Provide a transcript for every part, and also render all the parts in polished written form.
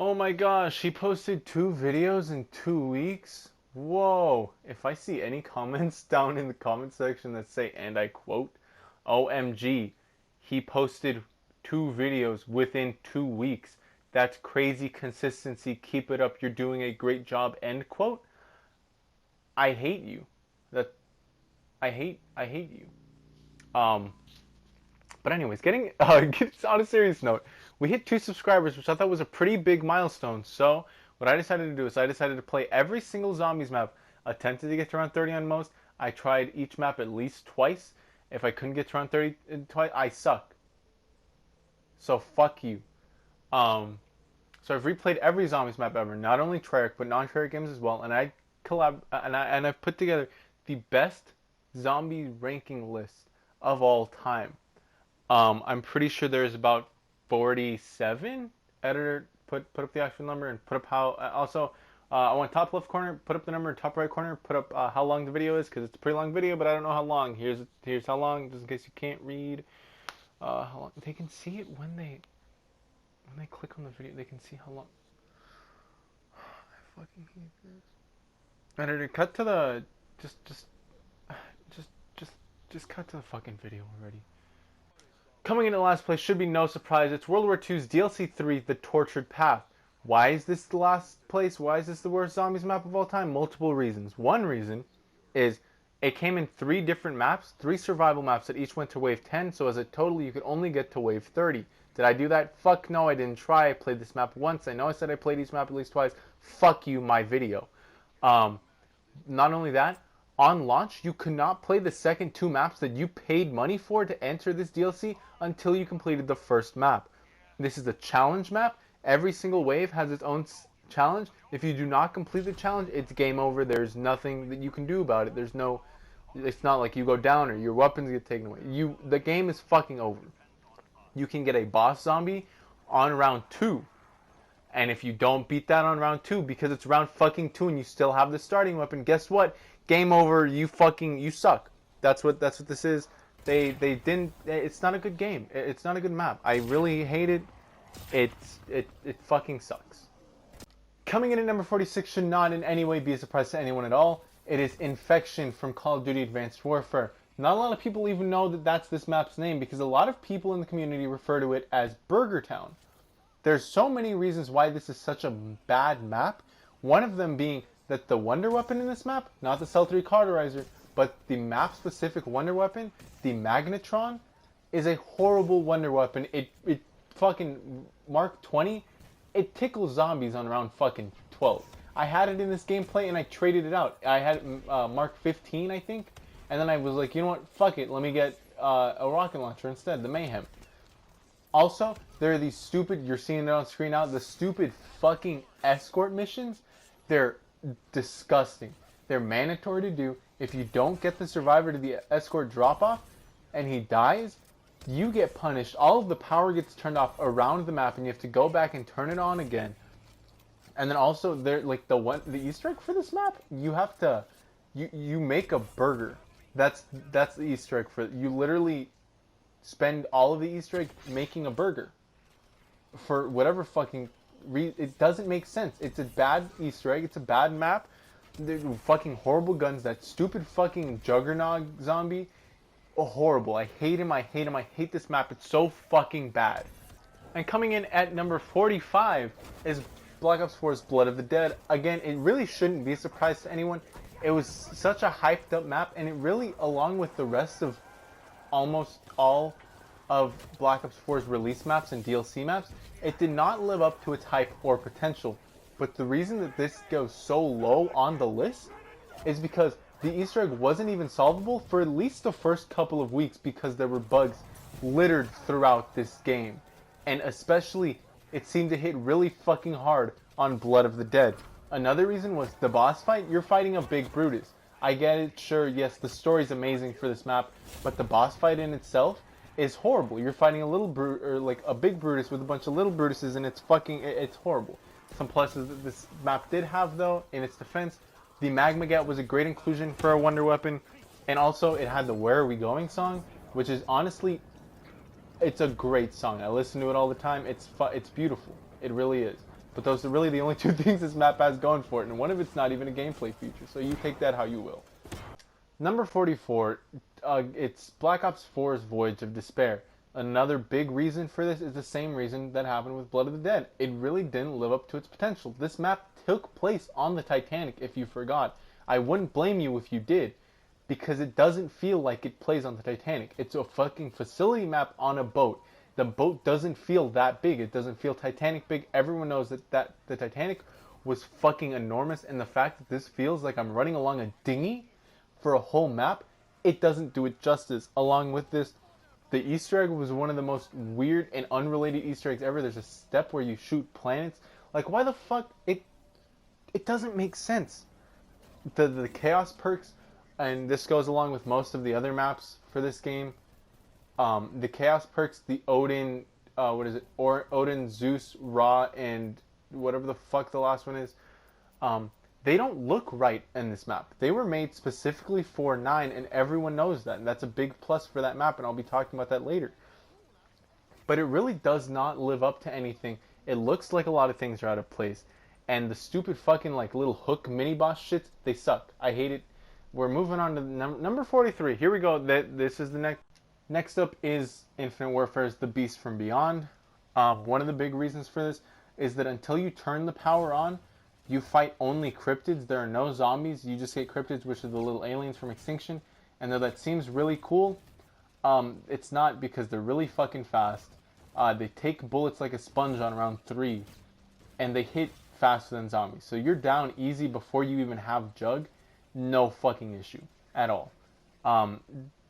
Oh my gosh, he posted 2 videos in 2 weeks? Whoa. If I see any comments down in the comment section that say, and I quote, OMG, he posted 2 videos within 2 weeks. That's crazy consistency. Keep it up. You're doing a great job. End quote. I hate you. That I hate you. Um But anyways, getting on a serious note, we hit 2 subscribers, which I thought was a pretty big milestone. So what I decided to do is I decided to play every single zombies map. Attempted to get to around 30 on most. I tried each map at least twice. If I couldn't get to around 30 twice, I suck. So fuck you. Um, so I've replayed every zombies map ever, not only Treyarch but non-Treyarch games as well, and I've put together the best zombie ranking list of all time. I'm pretty sure there's about 47. Editor, put up the actual number and put up how. Also, I want top left corner, put up the number, top right corner, put up how long the video is because it's a pretty long video, but I don't know how long. Here's how long, just in case you can't read. How long they can see it when they click on the video, they can see how long. I fucking hate this. Editor, cut to the just just just just cut to the fucking video already. Coming in at last place should be no surprise. It's World War II's DLC 3, The Tortured Path. Why is this the last place? Why is this the worst zombies map of all time? Multiple reasons. One reason is it came in 3 different maps, 3 survival maps that each went to wave 10, so as a total you could only get to wave 30. Did I do that? Fuck no, I didn't try. I played this map once. I know I said I played each map at least twice. Fuck you, my video. Not only that, on launch, you could not play the second 2 maps that you paid money for to enter this DLC until you completed the first map. This is a challenge map. Every single wave has its own challenge. If you do not complete the challenge, it's game over. There's nothing that you can do about it. It's not like you go down or your weapons get taken away. The game is fucking over. You can get a boss zombie on round 2. And if you don't beat that on round 2, because it's round fucking 2 and you still have the starting weapon, guess what? Game over. You suck. That's what this is. They didn't. It's not a good game. It's not a good map. I really hate it. It fucking sucks. Coming in at number 46 should not in any way be a surprise to anyone at all. It is Infection from Call of Duty Advanced Warfare. Not a lot of people even know that that's this map's name because a lot of people in the community refer to it as Burger Town. There's so many reasons why this is such a bad map. One of them being that the wonder weapon in this map, not the Cell 3 cauterizer, but the map-specific wonder weapon, the Magnetron, is a horrible wonder weapon. It fucking Mark 20, it tickles zombies on round fucking 12. I had it in this gameplay and I traded it out. I had Mark 15, I think, and then I was like, you know what, fuck it, let me get a rocket launcher instead, the Mayhem. Also, there are these stupid, you're seeing it on screen now, the stupid fucking escort missions. They're disgusting. They're mandatory to do. If you don't get the survivor to the escort drop-off and he dies, you get punished. All of the power gets turned off around the map and you have to go back and turn it on again. And then also, there like the Easter egg for this map, you have to you make a burger. That's the Easter egg for it. You literally spend all of the Easter egg making a burger. For whatever fucking it doesn't make sense. It's a bad Easter egg. It's a bad map. They're fucking horrible guns. That stupid fucking Juggernaut zombie. Oh, horrible. I hate him. I hate him. I hate this map. It's so fucking bad. And coming in at number 45 is Black Ops 4's Blood of the Dead. Again, it really shouldn't be a surprise to anyone. It was such a hyped up map, and it really, along with the rest of almost all of Black Ops 4's release maps and DLC maps, it did not live up to its hype or potential. But the reason that this goes so low on the list is because the Easter egg wasn't even solvable for at least the first couple of weeks because there were bugs littered throughout this game. And especially, it seemed to hit really fucking hard on Blood of the Dead. Another reason was the boss fight. You're fighting a big Brutus. I get it, sure, yes, the story's amazing for this map, but the boss fight in itself is horrible. You're fighting a little like a big Brutus with a bunch of little Brutuses, and it's horrible. Some pluses that this map did have, though, in its defense, the Magma Gat was a great inclusion for a wonder weapon, and also it had the Where Are We Going song, which is honestly, it's a great song. I listen to it all the time. It's beautiful. It really is. But those are really the only two things this map has going for it, and one of it's not even a gameplay feature, so you take that how you will. Number 44, it's Black Ops 4's Voyage of Despair. Another big reason for this is the same reason that happened with Blood of the Dead. It really didn't live up to its potential. This map took place on the Titanic, if you forgot. I wouldn't blame you if you did, because it doesn't feel like it plays on the Titanic. It's a fucking facility map on a boat. The boat doesn't feel that big. It doesn't feel Titanic big. Everyone knows that the Titanic was fucking enormous, and the fact that this feels like I'm running along a dinghy for a whole map, it doesn't do it justice. Along with this, the Easter egg was one of the most weird and unrelated Easter eggs ever. There's a step where you shoot planets. Like, why the fuck? It doesn't make sense. The chaos perks, and this goes along with most of the other maps for this game. The chaos perks, the Odin, Odin, Zeus, Ra, and whatever the fuck the last one is. They don't look right in this map. They were made specifically for 9, and everyone knows that. And that's a big plus for that map, and I'll be talking about that later. But it really does not live up to anything. It looks like a lot of things are out of place. And the stupid fucking like little hook mini-boss shits, they suck. I hate it. We're moving on to number 43. Here we go. This is the next. Next up is Infinite Warfare's The Beast from Beyond. One of the big reasons for this is that until you turn the power on, you fight only cryptids. There are no zombies. You just get cryptids, which are the little aliens from Extinction. And though that seems really cool, it's not, because they're really fucking fast. They take bullets like a sponge on round 3, and they hit faster than zombies. So you're down easy before you even have Jug. No fucking issue at all.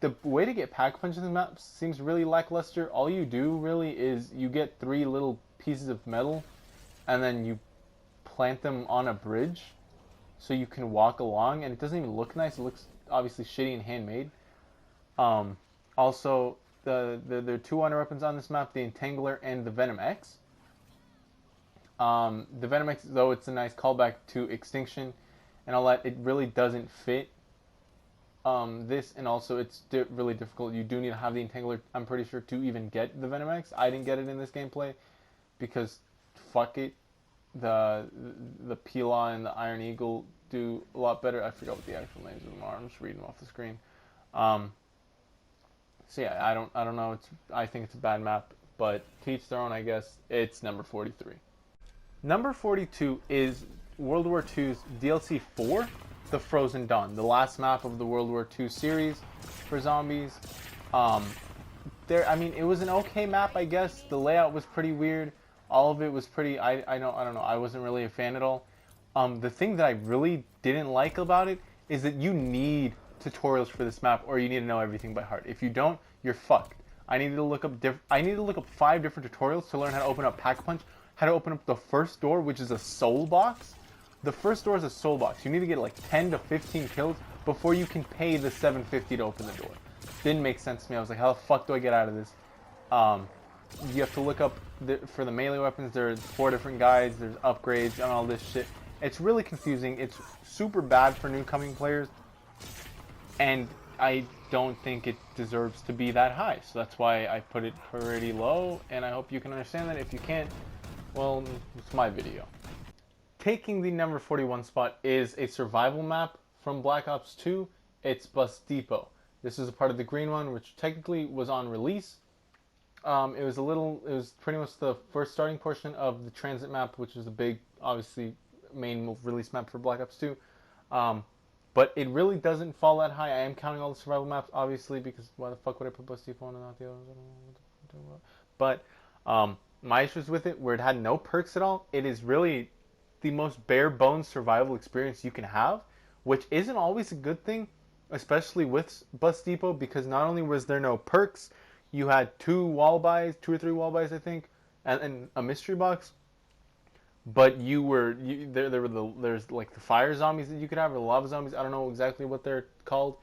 The way to get pack punches in the map seems really lackluster. All you do really is you get 3 little pieces of metal, and then you plant them on a bridge so you can walk along, and it doesn't even look nice. It looks obviously shitty and handmade. Also, there are 2 honor weapons on this map, the Entangler and the Venom X. The Venom X, though it's a nice callback to Extinction and all that, it really doesn't fit this, and also it's really difficult. You do need to have the Entangler, I'm pretty sure, to even get the Venom X. I didn't get it in this gameplay because fuck it. The Pila and the Iron Eagle do a lot better. I forgot what the actual names of them are. I'm just reading them off the screen. So yeah, I don't know. I think it's a bad map, but to each their own, I guess. It's number 43. Number 42 is World War II's DLC 4, The Frozen Dawn, the last map of the World War II series for zombies. I mean, it was an okay map, I guess. The layout was pretty weird. All of it was pretty, I don't know, I wasn't really a fan at all. The thing that I really didn't like about it is that you need tutorials for this map, or you need to know everything by heart. If you don't, you're fucked. I needed to look up 5 different tutorials to learn how to open up Pack Punch, how to open up the first door, which is a soul box. The first door is a soul box. You need to get like 10 to 15 kills before you can pay the $7.50 to open the door. Didn't make sense to me. I was like, how the fuck do I get out of this? You have to look up for the melee weapons. There's 4 different guides. There's upgrades and all this shit. It's really confusing. It's super bad for new-coming players, and I don't think it deserves to be that high. So that's why I put it pretty low, and I hope you can understand that. If you can't, well, it's my video. Taking the number 41 spot is a survival map from Black Ops 2. It's Bus Depot. This is a part of the green one, which technically was on release. It was pretty much the first starting portion of the transit map, which is the big, obviously, main release map for Black Ops 2. But it really doesn't fall that high. I am counting all the survival maps, obviously, because why the fuck would I put Bus Depot on and not the others? I don't know. But my issues with it, where it had no perks at all, it is really the most bare bones survival experience you can have, which isn't always a good thing, especially with Bus Depot, because not only was there no perks, you had 2 or 3 wall buys, I think, and a mystery box. But there's like the fire zombies that you could have, or the lava zombies. I don't know exactly what they're called.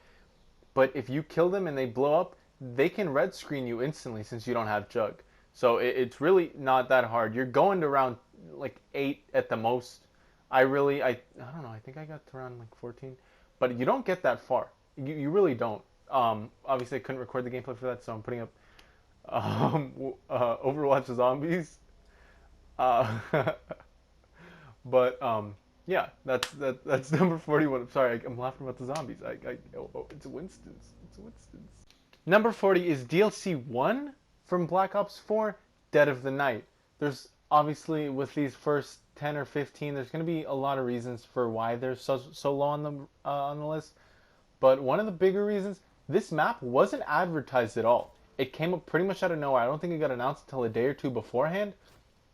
But if you kill them and they blow up, they can red screen you instantly since you don't have Jug. So it's really not that hard. You're going to round like 8 at the most. I don't know. I think I got to around like 14. But you don't get that far. You really don't. Obviously, I couldn't record the gameplay for that, so I'm putting up Overwatch Zombies. But yeah, that's number 41. I'm sorry, I'm laughing about the zombies. It's a Winston's. It's a Winston's. Number 40 is DLC 1 from Black Ops 4, Dead of the Night. There's obviously, with these first 10 or 15, there's going to be a lot of reasons for why they're so low on the list. But one of the bigger reasons, this map wasn't advertised at all. It came up pretty much out of nowhere. I don't think it got announced until a day or two beforehand.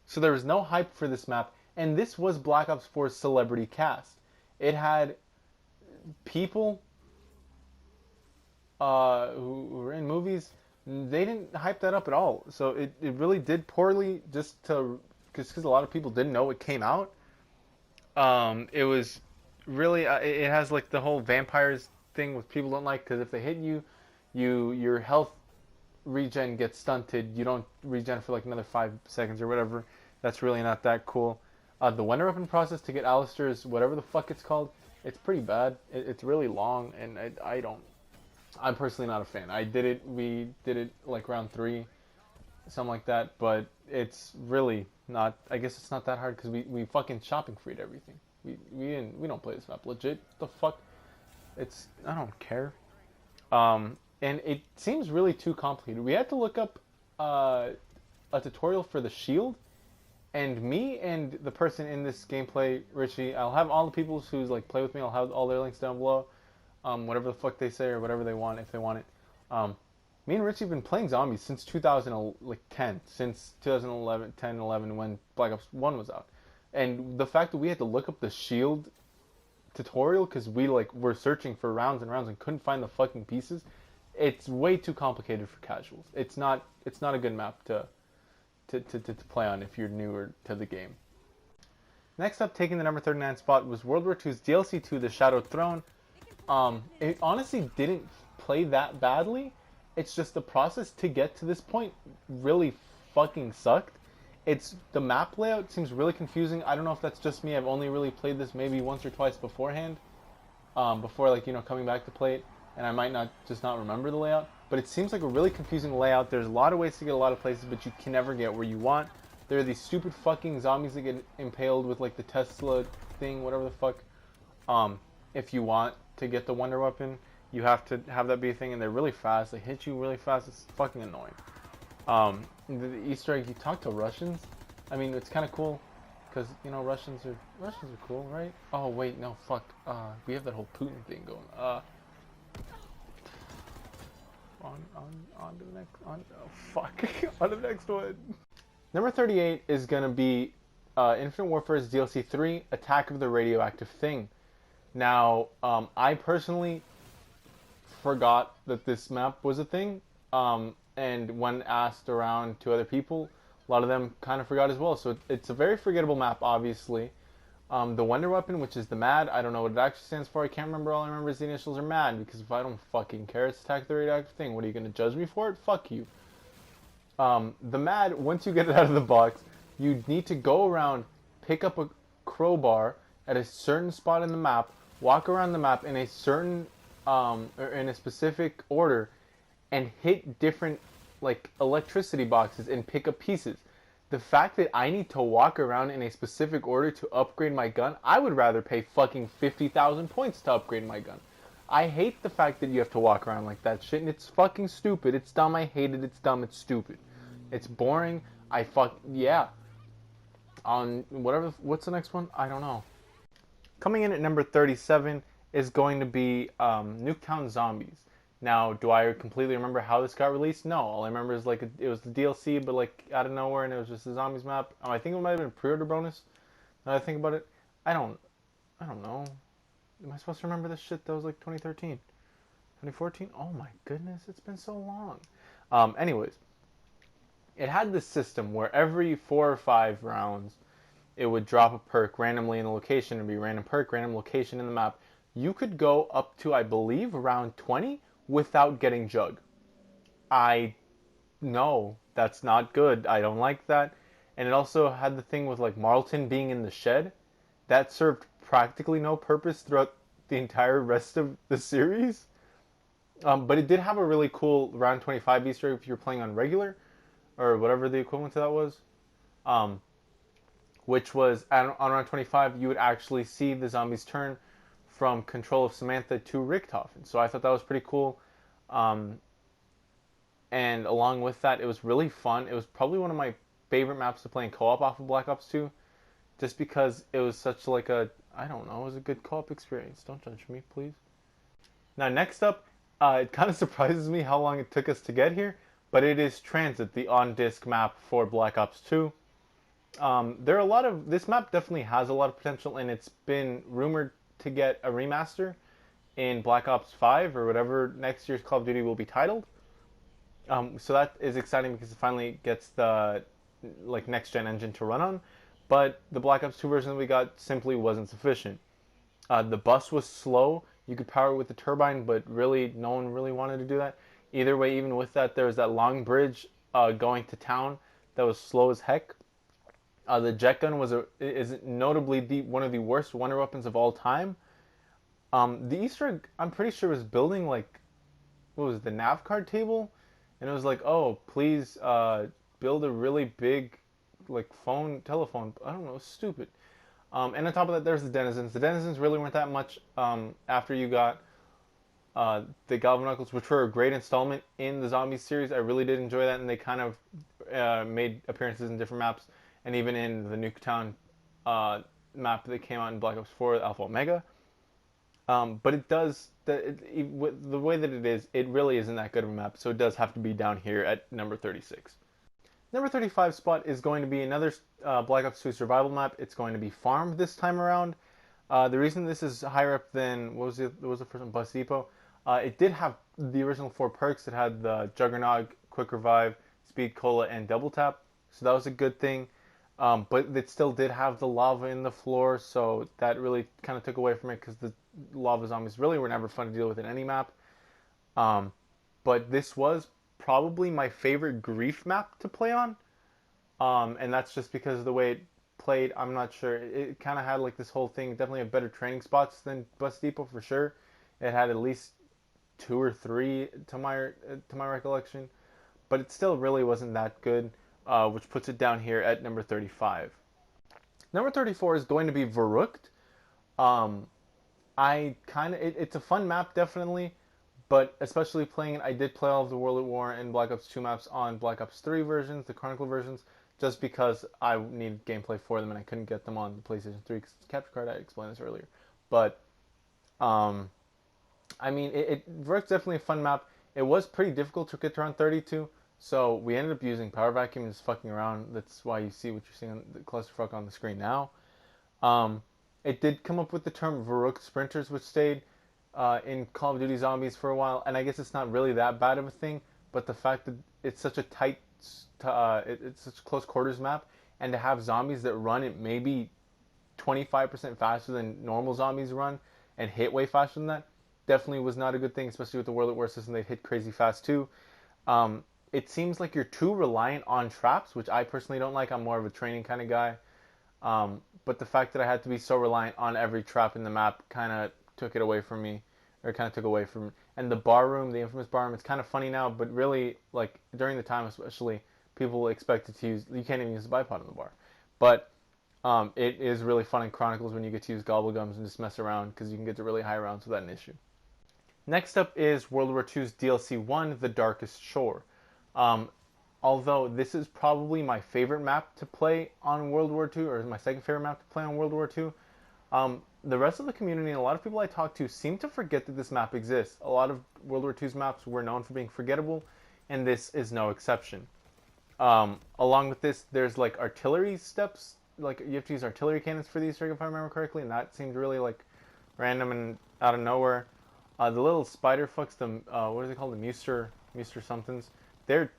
So there was no hype for this map. And this was Black Ops 4's celebrity cast. It had people who were in movies. They didn't hype that up at all. So it really did poorly just because a lot of people didn't know it came out. It was really it has like the whole vampires thing, which people don't like, because if they hit you, your health regen gets stunted. You don't regen for like another 5 seconds or whatever. That's really not that cool. The wonder weapon process to get Alistair's whatever the fuck it's called, it's pretty bad. It's really long, and I'm personally not a fan. We did it like round 3, something like that, but it's really not, I guess it's not that hard because we fucking shopping freed everything. We don't play this map legit. The fuck? I don't care. And it seems really too complicated. We had to look up a tutorial for the shield, and me and the person in this gameplay, Richie, I'll have all the people who's like play with me, I'll have all their links down below. Whatever the fuck they say or whatever they want, if they want it. Me and Richie have been playing zombies since 2010, since 2011, 10, 11, when Black Ops 1 was out. And the fact that we had to look up the shield tutorial because we like were searching for rounds and rounds and couldn't find the fucking pieces, it's way too complicated for casuals. It's not a good map to play on if you're newer to the game. Next up, taking the number 39 spot was World War II's DLC 2, The Shadowed Throne. It honestly didn't play that badly. It's just the process to get to this point really fucking sucked. The map layout seems really confusing. I don't know if that's just me. I've only really played this maybe once or twice beforehand, before like coming back to play it, and I might not remember the layout. But it seems like a really confusing layout. There's a lot of ways to get a lot of places, but you can never get where you want. There are these stupid fucking zombies that get impaled with like the Tesla thing, whatever the fuck. If you want to get the wonder weapon, you have to have that be a thing, and they're really fast. They hit you really fast. It's fucking annoying. The Easter egg, you talk to Russians. I mean, it's kind of cool because Russians are cool, right? Oh wait, no, fuck. We have that whole Putin thing going. On to the next. Oh fuck. On to the next one. Number 38 is gonna be Infinite Warfare's DLC 3, Attack of the Radioactive Thing. Now, I personally forgot that this map was a thing, and when asked around to other people, a lot of them kind of forgot as well. So it's a very forgettable map, obviously. The wonder weapon, which is the MAD, I don't know what it actually stands for. I can't remember. All I remember is the initials are MAD, because if I don't fucking care, it's Attack the Radioactive Thing. What are you going to judge me for it? Fuck you. The MAD, once you get it out of the box, you need to go around, pick up a crowbar at a certain spot in the map, walk around the map in a certain, or in a specific order, and hit different, like, electricity boxes and pick up pieces. The fact that I need to walk around in a specific order to upgrade my gun, I would rather pay fucking 50,000 points to upgrade my gun. I hate the fact that you have to walk around like that shit, and it's fucking stupid. It's dumb, I hate it, it's dumb, it's stupid. It's boring, yeah. What's the next one? I don't know. Coming in at number 37 is going to be Nuketown Zombies. Now, do I completely remember how this got released? No. All I remember is like it was the DLC, but like out of nowhere, and it was just a zombies map. I think it might have been a pre-order bonus. Now that I think about it, I don't know. Am I supposed to remember this shit that was like 2013, 2014? Oh my goodness, it's been so long. Anyways, it had this system where every 4 or 5 rounds, it would drop a perk randomly in the location. It'd be random perk, random location in the map. You could go up to, I believe, around 20 without getting jug. No, that's not good. I don't like that. And it also had the thing with like Marlton being in the shed. That served practically no purpose throughout the entire rest of the series. But it did have a really cool round 25 Easter egg if you're playing on regular, or whatever the equivalent to that was. which was on round 25, you would actually see the zombies turn from control of Samantha to Richtofen. So I thought that was pretty cool. Um, and along with that, it was really fun. It was probably one of my favorite maps to play in co-op off of Black Ops 2, just because it was such like a, I don't know, it was a good co-op experience. Don't judge me, please. Now, next up, it kind of surprises me how long it took us to get here, but it is Transit, the on-disc map for Black Ops 2. There are a lot of, this map definitely has a lot of potential, and it's been rumored to get a remaster in Black Ops 5 or whatever next year's Call of Duty will be titled. So that is exciting because it finally gets the like next gen engine to run on. But the Black Ops 2 version that we got simply wasn't sufficient. The bus was slow. You could power it with the turbine, but really no one really wanted to do that. Either way, even with that, there was that long bridge going to town that was slow as heck. The jet gun is notably one of the worst wonder weapons of all time. The Easter egg, I'm pretty sure, was building like, what was it, the nav card table, and it was like, oh, please build a really big like telephone. I don't know, stupid. And on top of that, there's the denizens. The denizens really weren't that much after you got the Galvanickles, which were a great installment in the Zombies series. I really did enjoy that, and they kind of made appearances in different maps, and even in the Nuketown map that came out in Black Ops 4, Alpha Omega. But it does, the way that it is, it really isn't that good of a map, so it does have to be down here at number 36. Number 35 spot is going to be another Black Ops 2 survival map. It's going to be Farm this time around. The reason this is higher up than, what was the first one, Bus Depot? It did have the original 4 perks. It had the Juggernog, Quick Revive, Speed Cola, and Double Tap, so that was a good thing. But it still did have the lava in the floor, so that really kind of took away from it because the lava zombies really were never fun to deal with in any map. But this was probably my favorite Grief map to play on, and that's just because of the way it played. I'm not sure. It kind of had like this whole thing. Definitely had better training spots than Bus Depot for sure. It had at least 2 or 3 to my recollection, but it still really wasn't that good. Which puts it down here at number 35. Number 34 is going to be Verrückt. It's a fun map, definitely, but especially playing it, I did play all of the World at War and Black Ops 2 maps on Black Ops 3 versions, the Chronicle versions, just because I needed gameplay for them and I couldn't get them on the PlayStation 3 because capture card, I explained this earlier. But, Verrückt's definitely a fun map. It was pretty difficult to get to around 32. So we ended up using Power Vacuum and just fucking around. That's why you see what you're seeing on the clusterfuck on the screen now. It did come up with the term Verrückt Sprinters, which stayed in Call of Duty Zombies for a while. And I guess it's not really that bad of a thing, but the fact that it's such a tight, it's such a close quarters map, and to have zombies that run at maybe 25% faster than normal zombies run and hit way faster than that, definitely was not a good thing, especially with the World at War system. They hit crazy fast too. It seems like you're too reliant on traps, which I personally don't like. I'm more of a training kind of guy. But the fact that I had to be so reliant on every trap in the map kind of took it away from me, or kind of took away from. And the bar room, the infamous bar room, it's kind of funny now, but really, like during the time especially, people expected to use. You can't even use the bipod in the bar, but it is really fun in Chronicles when you get to use gobblegums and just mess around because you can get to really high rounds without an issue. Next up is World War II's DLC 1, The Darkest Shore. Although this is probably my favorite map to play on World War II, or my second favorite map to play on World War II, the rest of the community and a lot of people I talk to seem to forget that this map exists. A lot of World War II's maps were known for being forgettable, and this is no exception. Along with this, there's like artillery steps, like you have to use artillery cannons for these, if I remember correctly, and that seemed really like random and out of nowhere. The little spider fucks, what are they called, the Muster somethings, they're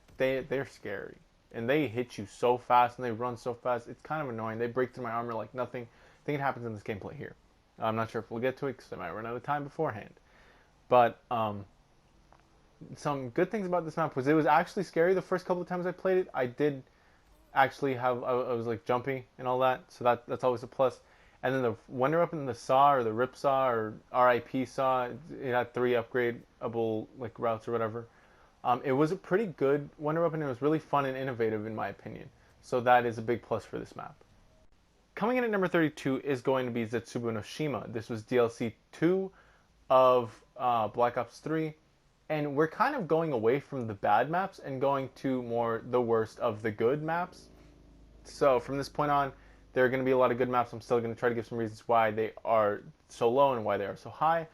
scary, and they hit you so fast and they run so fast. It's kind of annoying. They break through my armor like nothing. I think it happens in this gameplay here. I'm not sure if we'll get to it because I might run out of time beforehand. But some good things about this map was it was actually scary the first couple of times I played it. I did actually I was like jumpy and all that, so that's always a plus. And then the Wonder Weapon, the Saw or the Rip Saw or RIP Saw, it had 3 upgradable like routes or whatever. It was a pretty good Wonder Weapon. It was really fun and innovative in my opinion. So that is a big plus for this map. coming in at number 32 is going to be Zetsubo no Shima. This was DLC 2 of Black Ops 3, and we're kind of going away from the bad maps and going to more the worst of the good maps. So from this point on, there are going to be a lot of good maps. I'm still going to try to give some reasons why they are so low and why they are so high,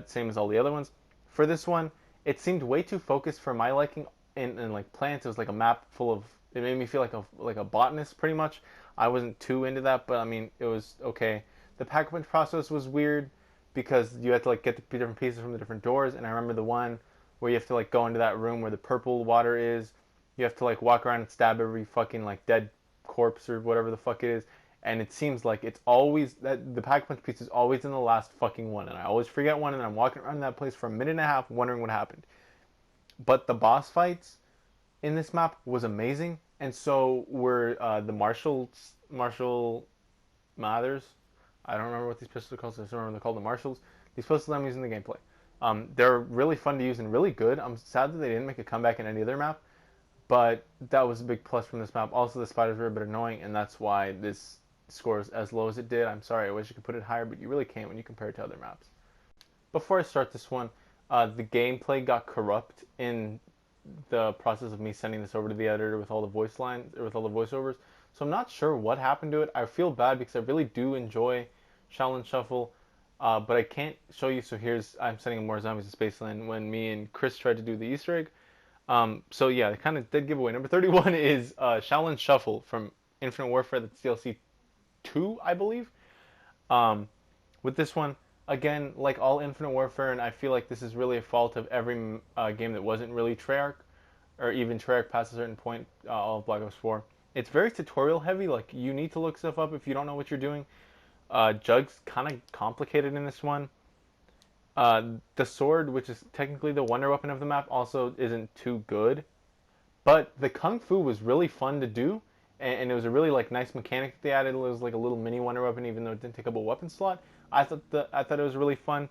same as all the other ones. For this one, it seemed way too focused for my liking in like plants. It was like a map full of, it made me feel like a botanist pretty much. I wasn't too into that, but I mean, it was okay. The pack-a-punch process was weird because you had to like get the different pieces from the different doors, and I remember the one where you have to like go into that room where the purple water is. You have to like walk around and stab every fucking like dead corpse or whatever the fuck it is, and it seems like it's always that the pack-a-punch piece is always in the last fucking one, and I always forget one, and I'm walking around that place for a minute and a half wondering what happened. But the boss fights in this map was amazing, and so were the Marshall Mathers. I don't remember what these pistols are called, so I just remember they're called the Marshalls. These pistols I'm using in the gameplay. They're really fun to use and really good. I'm sad that they didn't make a comeback in any other map, but that was a big plus from this map. Also, the spiders were a bit annoying, and that's why this scores as low as it did. I'm sorry, I wish you could put it higher, but you really can't when you compare it to other maps. Before I start this one, the gameplay got corrupt in the process of me sending this over to the editor with all the voice lines, or with all the voiceovers. So I'm not sure what happened to it. I feel bad because I really do enjoy Shaolin Shuffle, but I can't show you. So I'm sending more Zombies to Spaceland when me and Chris tried to do the Easter egg. So yeah, it kind of did give away. Number 31 is Shaolin Shuffle from Infinite Warfare. That's DLC 2, I believe. With this one, again, like all Infinite Warfare, and I feel like this is really a fault of every game that wasn't really Treyarch, or even Treyarch past a certain point, all of Black Ops 4. It's very tutorial heavy, like you need to look stuff up if you don't know what you're doing. Jug's kind of complicated in this one. The sword, which is technically the wonder weapon of the map, also isn't too good. But the Kung Fu was really fun to do, and it was a really like nice mechanic that they added. It was like a little mini wonder weapon, even though it didn't take up a weapon slot. I thought it was really fun.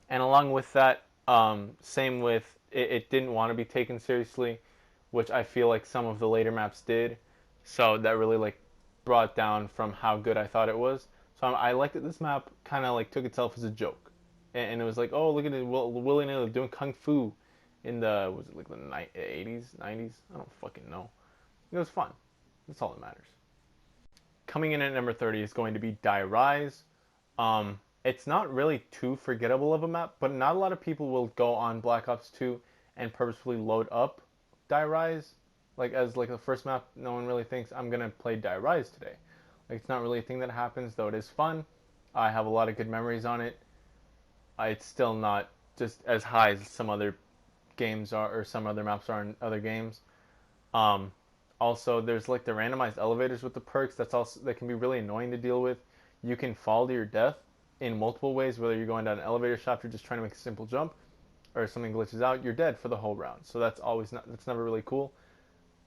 And along with that, same with it didn't want to be taken seriously, which I feel like some of the later maps did. So that really like brought down from how good I thought it was. So I liked that this map kind of like took itself as a joke, and it was like, oh, look at it, willy-nilly doing kung fu in the, was it like the 80s, 90s? I don't fucking know. It was fun. That's all that matters. Coming in at number 30 is going to be Die Rise. It's not really too forgettable of a map, but not a lot of people will go on Black Ops 2 and purposefully load up Die Rise. Like as like the first map, no one really thinks I'm gonna play Die Rise today. Like it's not really a thing that happens, though it is fun. I have a lot of good memories on it. It's still not just as high as some other games are, or some other maps are in other games. Also, there's like the randomized elevators with the perks. That can be really annoying to deal with. You can fall to your death in multiple ways, whether you're going down an elevator shaft or just trying to make a simple jump, or something glitches out, you're dead for the whole round. So that's never really cool.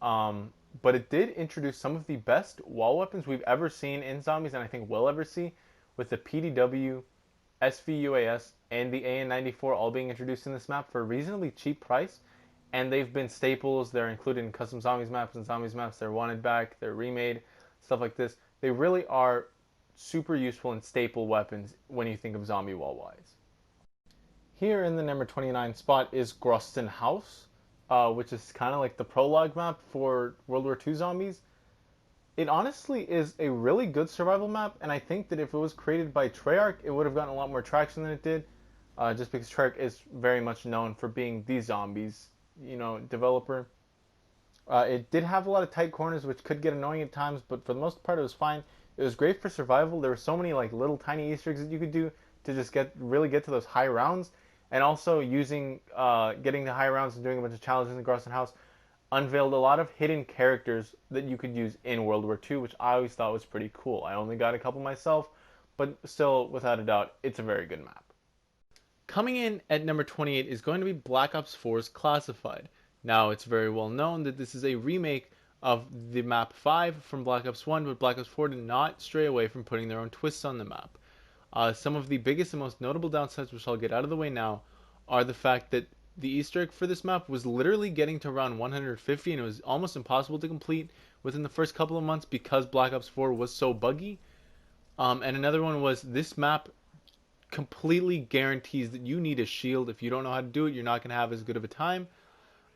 But it did introduce some of the best wall weapons we've ever seen in Zombies, and I think we'll ever see, with the PDW, SVUAS, and the AN-94 all being introduced in this map for a reasonably cheap price. And they've been staples. They're included in custom Zombies maps and Zombies maps. They're wanted back. They're remade. Stuff like this. They really are super useful and staple weapons when you think of zombie wall-wise. Here in the number 29 spot is Groston House, which is kind of like the prologue map for World War II zombies. It honestly is a really good survival map, and I think that if it was created by Treyarch, it would have gotten a lot more traction than it did, just because Treyarch is very much known for being the zombies, developer. It did have a lot of tight corners, which could get annoying at times, but for the most part, it was fine. It was great for survival. There were so many like little tiny Easter eggs that you could do to just really get to those high rounds, and also using getting the high rounds and doing a bunch of challenges in Groston House unveiled a lot of hidden characters that you could use in World War II, which I always thought was pretty cool. I only got a couple myself, but still, without a doubt, it's a very good map. Coming in at number 28 is going to be Black Ops 4's Classified. Now, it's very well known that this is a remake of the map 5 from Black Ops 1, but Black Ops 4 did not stray away from putting their own twists on the map. Some of the biggest and most notable downsides, which I'll get out of the way now, are the fact that the Easter egg for this map was literally getting to around 150, and it was almost impossible to complete within the first couple of months because Black Ops 4 was so buggy. And another one was this map completely guarantees that you need a shield. If you don't know how to do it, you're not going to have as good of a time.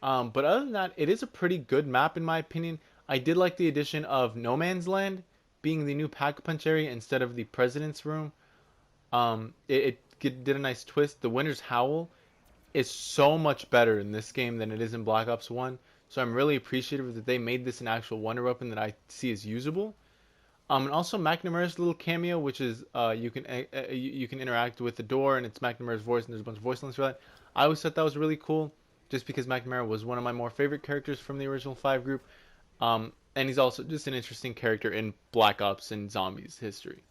But other than that, it is a pretty good map in my opinion. I did like the addition of No Man's Land being the new pack punch area instead of the President's Room. It did a nice twist. The Winter's Howl is so much better in this game than it is in Black Ops 1. So I'm really appreciative that they made this an actual wonder weapon that I see as usable. And also McNamara's little cameo, which is you can interact with the door, and it's McNamara's voice, and there's a bunch of voice lines for that. I always thought that was really cool, just because McNamara was one of my more favorite characters from the original Five group, and he's also just an interesting character in Black Ops and Zombies history.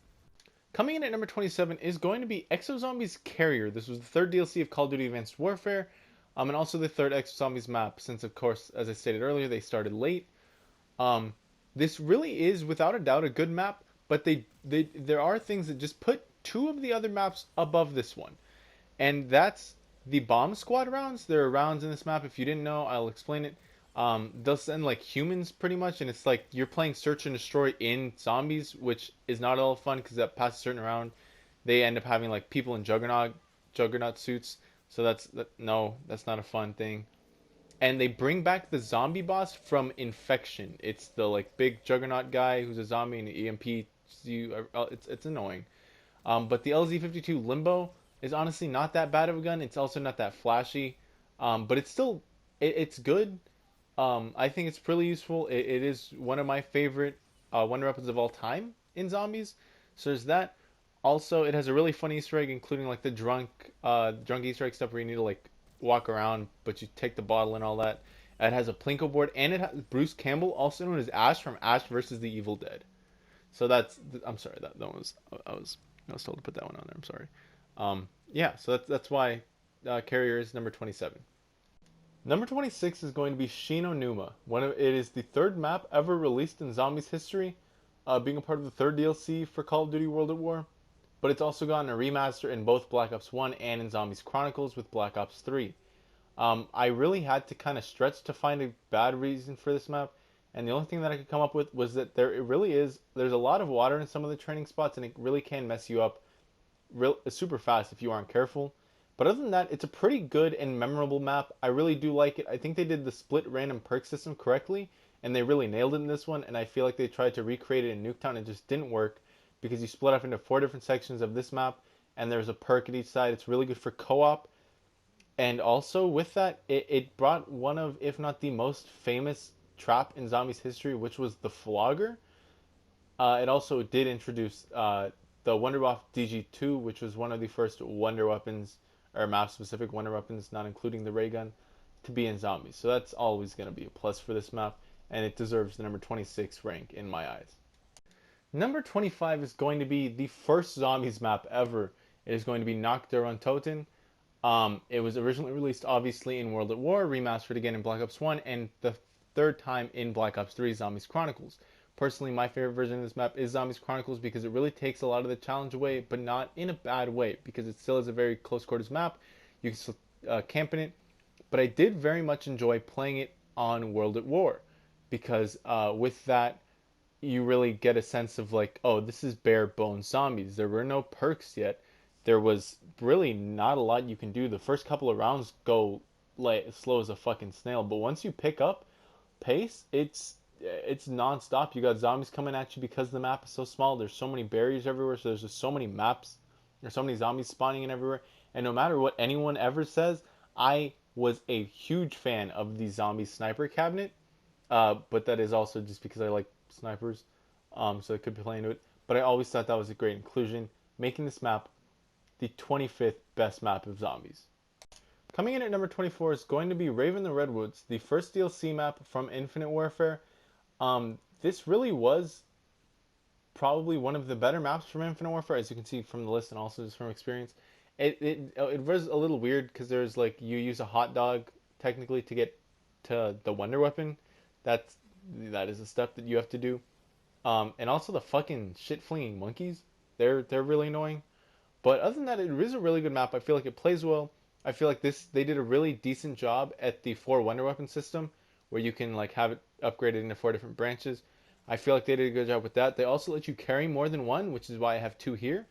Coming in at number 27 is going to be Exo Zombies Carrier. This was the third DLC of Call of Duty Advanced Warfare, and also the third Exo Zombies map, since of course, as I stated earlier, they started late. Um, this really is, without a doubt, a good map, but there are things that just put two of the other maps above this one, and that's the bomb squad rounds. There are rounds in this map. If you didn't know, I'll explain it. They'll send like humans pretty much, and it's like you're playing search and destroy in zombies, which is not all fun because that past a certain round, they end up having like people in juggernaut suits. So no, that's not a fun thing. And they bring back the zombie boss from Infection. It's the like big juggernaut guy who's a zombie and EMP. It's annoying. But the LZ-52 Limbo is honestly not that bad of a gun. It's also not that flashy, but it's still it's good. I think it's pretty useful. It is one of my favorite wonder weapons of all time in zombies. So there's that. Also, it has a really fun Easter egg, including like the drunk Easter egg stuff where you need to like walk around, but you take the bottle and all that. It has a plinko board, and it has Bruce Campbell, also known as Ash from Ash versus the Evil Dead. So I'm sorry, that was I was told to put that one on there. I'm sorry. Yeah, so that's why Carrier is number 27. Number 26 is going to be Shin Onuma. It is the third map ever released in Zombies history, being a part of the third DLC for Call of Duty World at War. But it's also gotten a remaster in both Black Ops 1 and in Zombies Chronicles with Black Ops 3. I really had to kind of stretch to find a bad reason for this map, and the only thing that I could come up with was that there's a lot of water in some of the training spots, and it really can mess you up super fast if you aren't careful. But other than that, it's a pretty good and memorable map. I really do like it. I think they did the split random perk system correctly, and they really nailed it in this one, and I feel like they tried to recreate it in Nuketown and it just didn't work, because you split up into 4 different sections of this map, and there's a perk at each side. It's really good for co-op. And also with that, it brought one of, if not the most famous trap in Zombies history, which was the Flogger. It also did introduce the Wunderwaffe DG2, which was one of the first wonder weapons, or map-specific wonder weapons, not including the ray gun, to be in Zombies. So that's always going to be a plus for this map, and it deserves the number 26 rank in my eyes. Number 25 is going to be the first Zombies map ever. It is going to be Nacht der Untoten. It was originally released, obviously, in World at War, remastered again in Black Ops 1, and the third time in Black Ops 3, Zombies Chronicles. Personally, my favorite version of this map is Zombies Chronicles because it really takes a lot of the challenge away, but not in a bad way, because it still is a very close quarters map. You can still camp in it, but I did very much enjoy playing it on World at War, because with that, you really get a sense of like, oh, this is bare bones zombies. There were no perks yet. There was really not a lot you can do. The first couple of rounds go like slow as a fucking snail, but once you pick up pace, it's non-stop. You got zombies coming at you because the map is so small. There's so many barriers everywhere, so there's just so many maps. There's so many zombies spawning in everywhere. And no matter what anyone ever says, I was a huge fan of the zombie sniper cabinet. But that is also just because I like snipers, so I could play into it. But I always thought that was a great inclusion, making this map the 25th best map of Zombies. Coming in at number 24 is going to be Raven the Redwoods, the first DLC map from Infinite Warfare. This really was probably one of the better maps from Infinite Warfare, as you can see from the list and also just from experience. It was a little weird because there's like, you use a hot dog technically to get to the wonder weapon. That is a step that you have to do. And also the fucking shit flinging monkeys. They're really annoying. But other than that, it is a really good map. I feel like it plays well. I feel like they did a really decent job at the 4 wonder weapon system, where you can like have it upgraded into 4 different branches. I feel like they did a good job with that. They also let you carry more than one, which is why I have 2 here.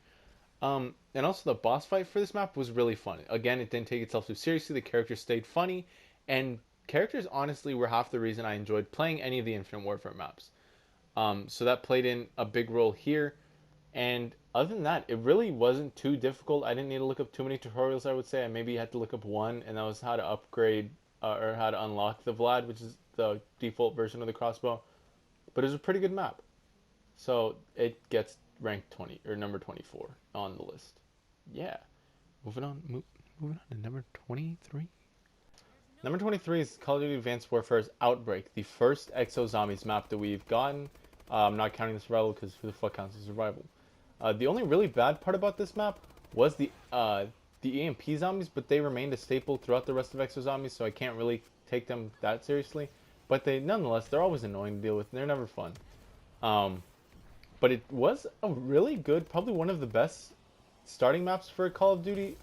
And also the boss fight for this map was really fun. Again, it didn't take itself too seriously. The characters stayed funny, and characters honestly were half the reason I enjoyed playing any of the Infinite Warfare maps. So that played in a big role here. And other than that, it really wasn't too difficult. I didn't need to look up too many tutorials, I would say. I maybe had to look up one, and that was how to upgrade or how to unlock the Vlad, which is the default version of the crossbow. But it was a pretty good map. So it gets ranked 20 or number 24 on the list. Yeah. Moving on to number 23. Number 23 is Call of Duty Advanced Warfare's Outbreak, the first Exo Zombies map that we've gotten. I'm not counting the survival because who the fuck counts as survival? The only really bad part about this map was the EMP zombies, but they remained a staple throughout the rest of Exo Zombies, so I can't really take them that seriously. But nonetheless, they're always annoying to deal with, and they're never fun. But it was a really good, probably one of the best starting maps for Call of Duty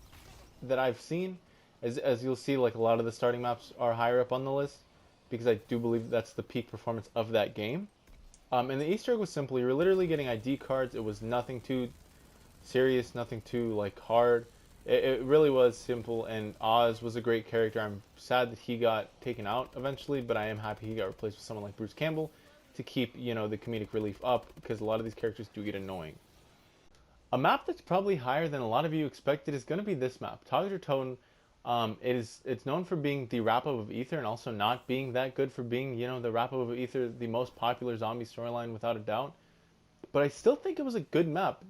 that I've seen. As you'll see, like a lot of the starting maps are higher up on the list, because I do believe that's the peak performance of that game. And the Easter egg was simple. You were literally getting ID cards. It was nothing too serious, nothing too like hard. It really was simple, and Oz was a great character. I'm sad that he got taken out eventually, but I am happy he got replaced with someone like Bruce Campbell to keep, the comedic relief up, because a lot of these characters do get annoying. A map that's probably higher than a lot of you expected is going to be this map, Togger Tone. It's known for being the wrap-up of Ether, and also not being that good for being, the wrap-up of Ether, the most popular zombie storyline without a doubt. But I still think it was a good map.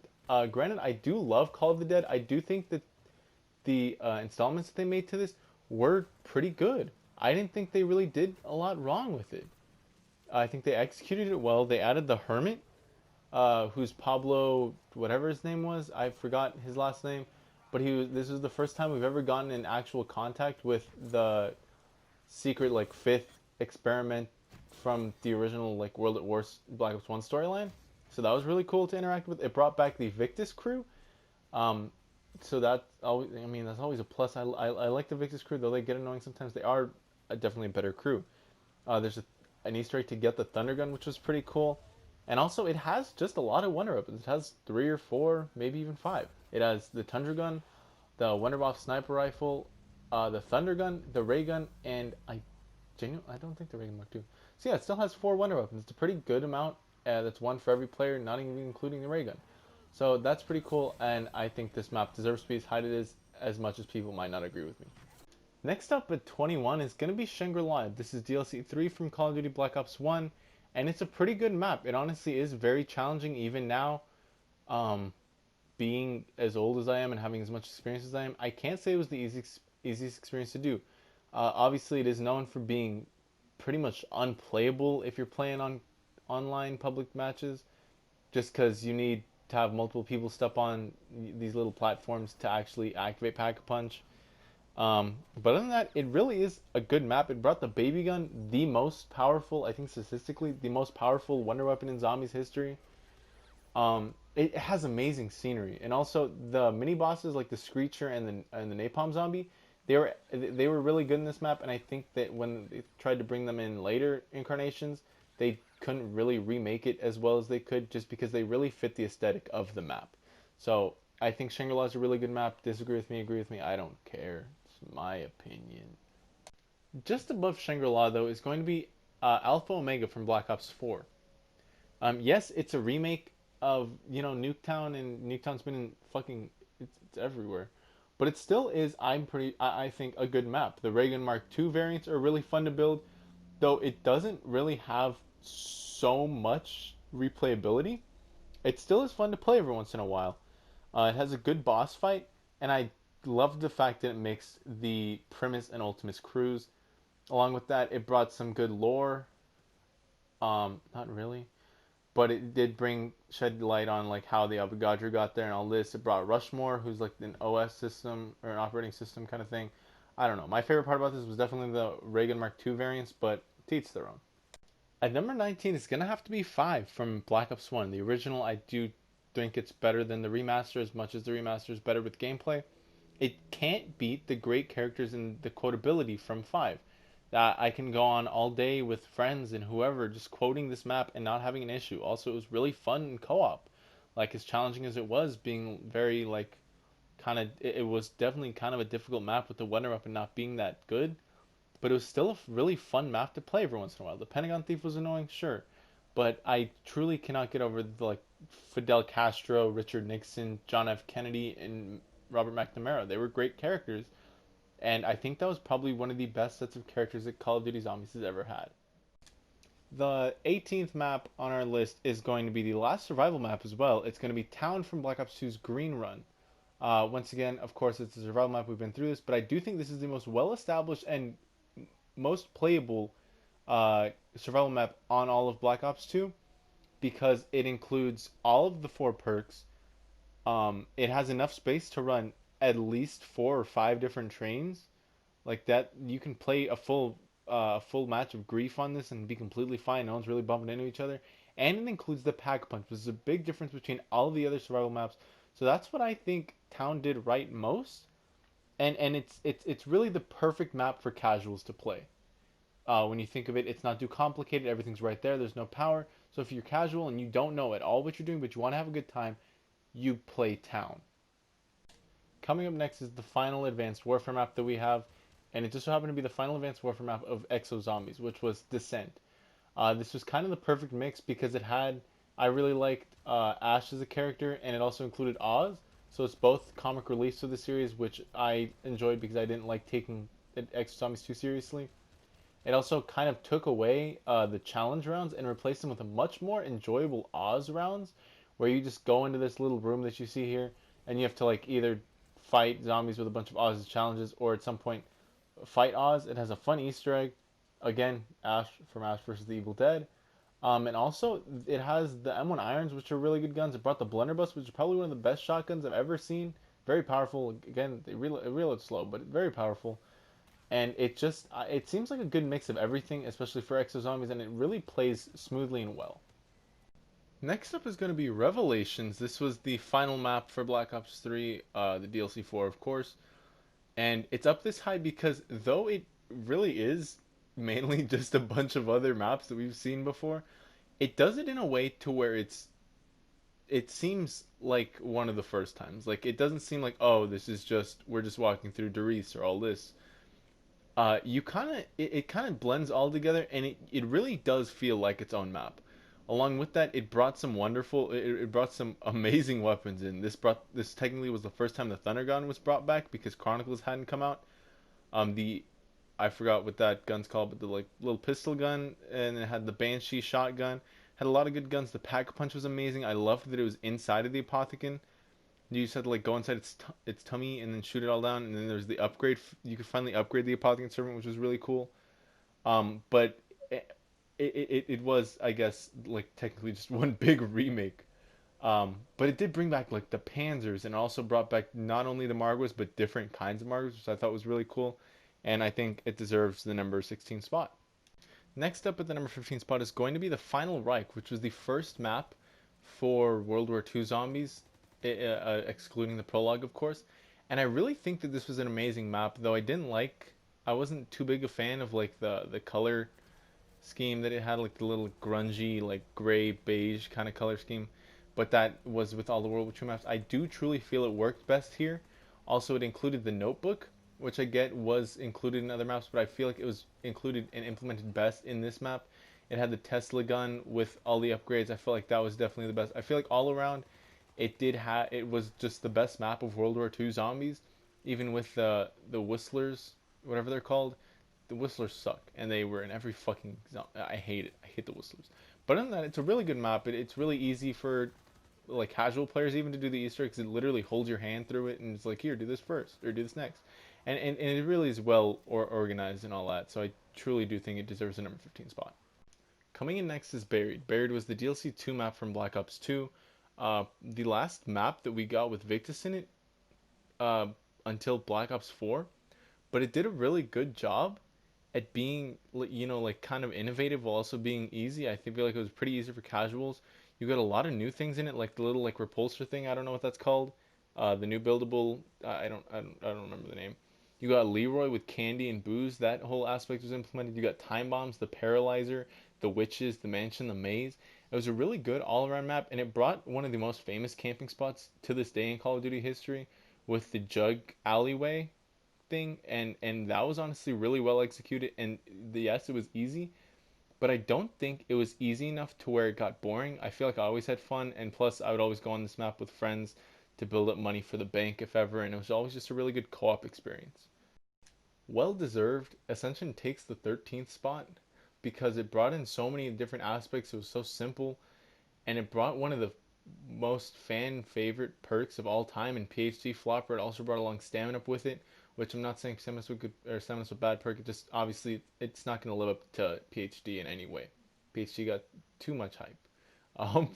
Granted, I do love Call of the Dead. I do think that the installments that they made to this were pretty good. I didn't think they really did a lot wrong with it. I think they executed it well. They added the Hermit, who's Pablo, whatever his name was. I forgot his last name. But this was the first time we've ever gotten in actual contact with the secret, like, 5th experiment from the original, like, World at War Black Ops 1 storyline. So that was really cool to interact with. It brought back the Victus crew. So that's always, that's always a plus. I like the Victus crew, though they get annoying sometimes. They are definitely a better crew. There's an Easter egg to get the Thunder Gun, which was pretty cool. And also, it has just a lot of wonder weapons. It has 3 or 4, maybe even 5. It has the Tundra Gun, the Wunderwaffe Sniper Rifle, the Thunder Gun, the Ray Gun, and I don't think the Ray Gun Mark II. So yeah, it still has 4 wonder weapons. It's a pretty good amount. That's 1 for every player, not even including the Ray Gun. So that's pretty cool, and I think this map deserves to be as high as much as people might not agree with me. Next up at 21 is going to be Shangri-La. This is DLC 3 from Call of Duty Black Ops 1, and it's a pretty good map. It honestly is very challenging even now. Being as old as I am and having as much experience as I am, I can't say it was the easiest experience to do. Obviously, it is known for being pretty much unplayable if you're playing on online public matches, just because you need to have multiple people step on these little platforms to actually activate Pack-a-Punch. But other than that, it really is a good map. It brought the baby gun, the most powerful, I think statistically, the most powerful wonder weapon in zombies history. It has amazing scenery, and also the mini bosses like the Screecher and the Napalm Zombie, they were really good in this map. And I think that when they tried to bring them in later incarnations, they couldn't really remake it as well as they could, just because they really fit the aesthetic of the map. So I think Shangri-La is a really good map. Disagree with me, agree with me, I don't care. It's my opinion. Just above Shangri-La, though, is going to be Alpha Omega from Black Ops 4. Yes, it's a remake of, Nuketown, and Nuketown's been in fucking, it's everywhere. But it still is, I think, a good map. The Reagan Mark II variants are really fun to build, though it doesn't really have so much replayability. It still is fun to play every once in a while. It has a good boss fight, and I love the fact that it makes the Primus and Ultimus crews. Along with that, it brought some good lore. Not really, but it did shed light on like how the Avogadro got there and all this. It brought Rushmore, who's like an OS system or an operating system kind of thing. I don't know. My favorite part about this was definitely the Reagan Mark II variants, but to each their own. At number 19, it's gonna have to be 5 from Black Ops 1. The original, I do think it's better than the remaster, as much as the remaster is better with gameplay. it can't beat the great characters and the quotability from 5. That I can go on all day with friends and whoever just quoting this map and not having an issue. Also, it was really fun in co-op. Like as challenging as it was, being very like kind of it was definitely kind of a difficult map with the weather up and not being that good, but it was still a really fun map to play every once in a while. The Pentagon Thief was annoying, sure, but I truly cannot get over the like Fidel Castro, Richard Nixon, John F. Kennedy, and Robert McNamara. They were great characters, and I think that was probably one of the best sets of characters that Call of Duty Zombies has ever had. The 18th map on our list is going to be the last survival map as well. It's going to be Town from Black Ops 2's Green Run. Once again, of course, it's a survival map. We've been through this, but I do think this is the most well-established and most playable survival map on all of Black Ops 2 because it includes all of the 4 perks. It has enough space to run at least 4 or 5 different trains. Like that, you can play a full match of Grief on this and be completely fine. No one's really bumping into each other. And it includes the pack punch, which is a big difference between all of the other survival maps. So that's what I think Town did right most. And it's really the perfect map for casuals to play. When you think of it, it's not too complicated. Everything's right there. There's no power. So if you're casual and you don't know at all what you're doing, but you want to have a good time, you play Town. Coming up next is the final Advanced Warfare map that we have, and it just so happened to be the final Advanced Warfare map of Exo Zombies, which was Descent. This was kind of the perfect mix because it had I really liked Ash as a character, and it also included Oz. So it's both comic reliefs of the series, which I enjoyed because I didn't like taking Exo Zombies too seriously. It also kind of took away the challenge rounds and replaced them with a much more enjoyable Oz rounds, where you just go into this little room that you see here, and you have to like either fight zombies with a bunch of Oz challenges, or at some point fight Oz. It has a fun Easter egg, again Ash from Ash vs. the Evil Dead, and also it has the M1 irons, which are really good guns. It brought the blunderbuss, which is probably one of the best shotguns I've ever seen. Very powerful. Again, it reloads slow, but very powerful, and it seems like a good mix of everything, especially for Exo Zombies, and it really plays smoothly and well. Next up is going to be Revelations. This was the final map for Black Ops 3, the DLC 4, of course, and it's up this high because though it really is mainly just a bunch of other maps that we've seen before, it does it in a way to where it seems like one of the first times. Like it doesn't seem like, oh, this is just we're just walking through Doris or all this. You kind of it kind of blends all together, and it really does feel like its own map. Along with that, it brought some amazing weapons in. This technically was the first time the Thunder Gun was brought back because Chronicles hadn't come out. The I forgot what that gun's called, but the like little pistol gun, and it had the Banshee shotgun. Had a lot of good guns. The pack punch was amazing. I loved that it was inside of the Apothicon. You just had to like go inside its tummy and then shoot it all down. And then there's the upgrade. You could finally upgrade the Apothicon servant, which was really cool. But it was, I guess, like technically just one big remake. But it did bring back like the Panzers, and also brought back not only the Margwas but different kinds of Margwas, which I thought was really cool. And I think it deserves the number 16 spot. Next up at the number 15 spot is going to be the Final Reich, which was the first map for World War II zombies, excluding the prologue, of course. And I really think that this was an amazing map, though I wasn't too big a fan of like the color scheme that it had, like the little grungy, like gray beige kind of color scheme. But that was with all the World War II maps. I do truly feel it worked best here. Also, it included the notebook, which I get was included in other maps, but I feel like it was included and implemented best in this map. It had the Tesla gun with all the upgrades. I feel like that was definitely the best. I feel like all around, it was just the best map of World War II zombies, even with the whistlers, whatever they're called. The whistlers suck, and they were in every fucking. I hate it. I hate the whistlers. But other than that, it's a really good map. It's really easy for like casual players even to do the Easter eggs. It literally holds your hand through it, and it's like, here, do this first or do this next, and it really is well organized and all that. So I truly do think it deserves a number 15 spot. Coming in next is Buried. Buried was the DLC 2 map from Black Ops 2. The last map that we got with Victus in it uh, until Black Ops 4, but it did a really good job at being, like kind of innovative while also being easy. I feel like it was pretty easy for casuals. You got a lot of new things in it, like the little like repulsor thing. I don't know what that's called. The new buildable, I don't remember the name. You got Leroy with candy and booze. That whole aspect was implemented. You got time bombs, the paralyzer, the witches, the mansion, the maze. It was a really good all-around map, and it brought one of the most famous camping spots to this day in Call of Duty history with the jug alleyway thing, and that was honestly really well executed. And yes, it was easy, but I don't think it was easy enough to where it got boring. I feel like I always had fun, and plus I would always go on this map with friends to build up money for the bank if ever, and it was always just a really good co-op experience. Well deserved. Ascension takes the 13th spot because it brought in so many different aspects. It was so simple, and it brought one of the most fan favorite perks of all time in PhD Flopper. It also brought along Stamina up with it, which I'm not saying Stamina's a good or Stamina's a bad perk. It just obviously it's not going to live up to PhD in any way. PhD got too much hype. Um,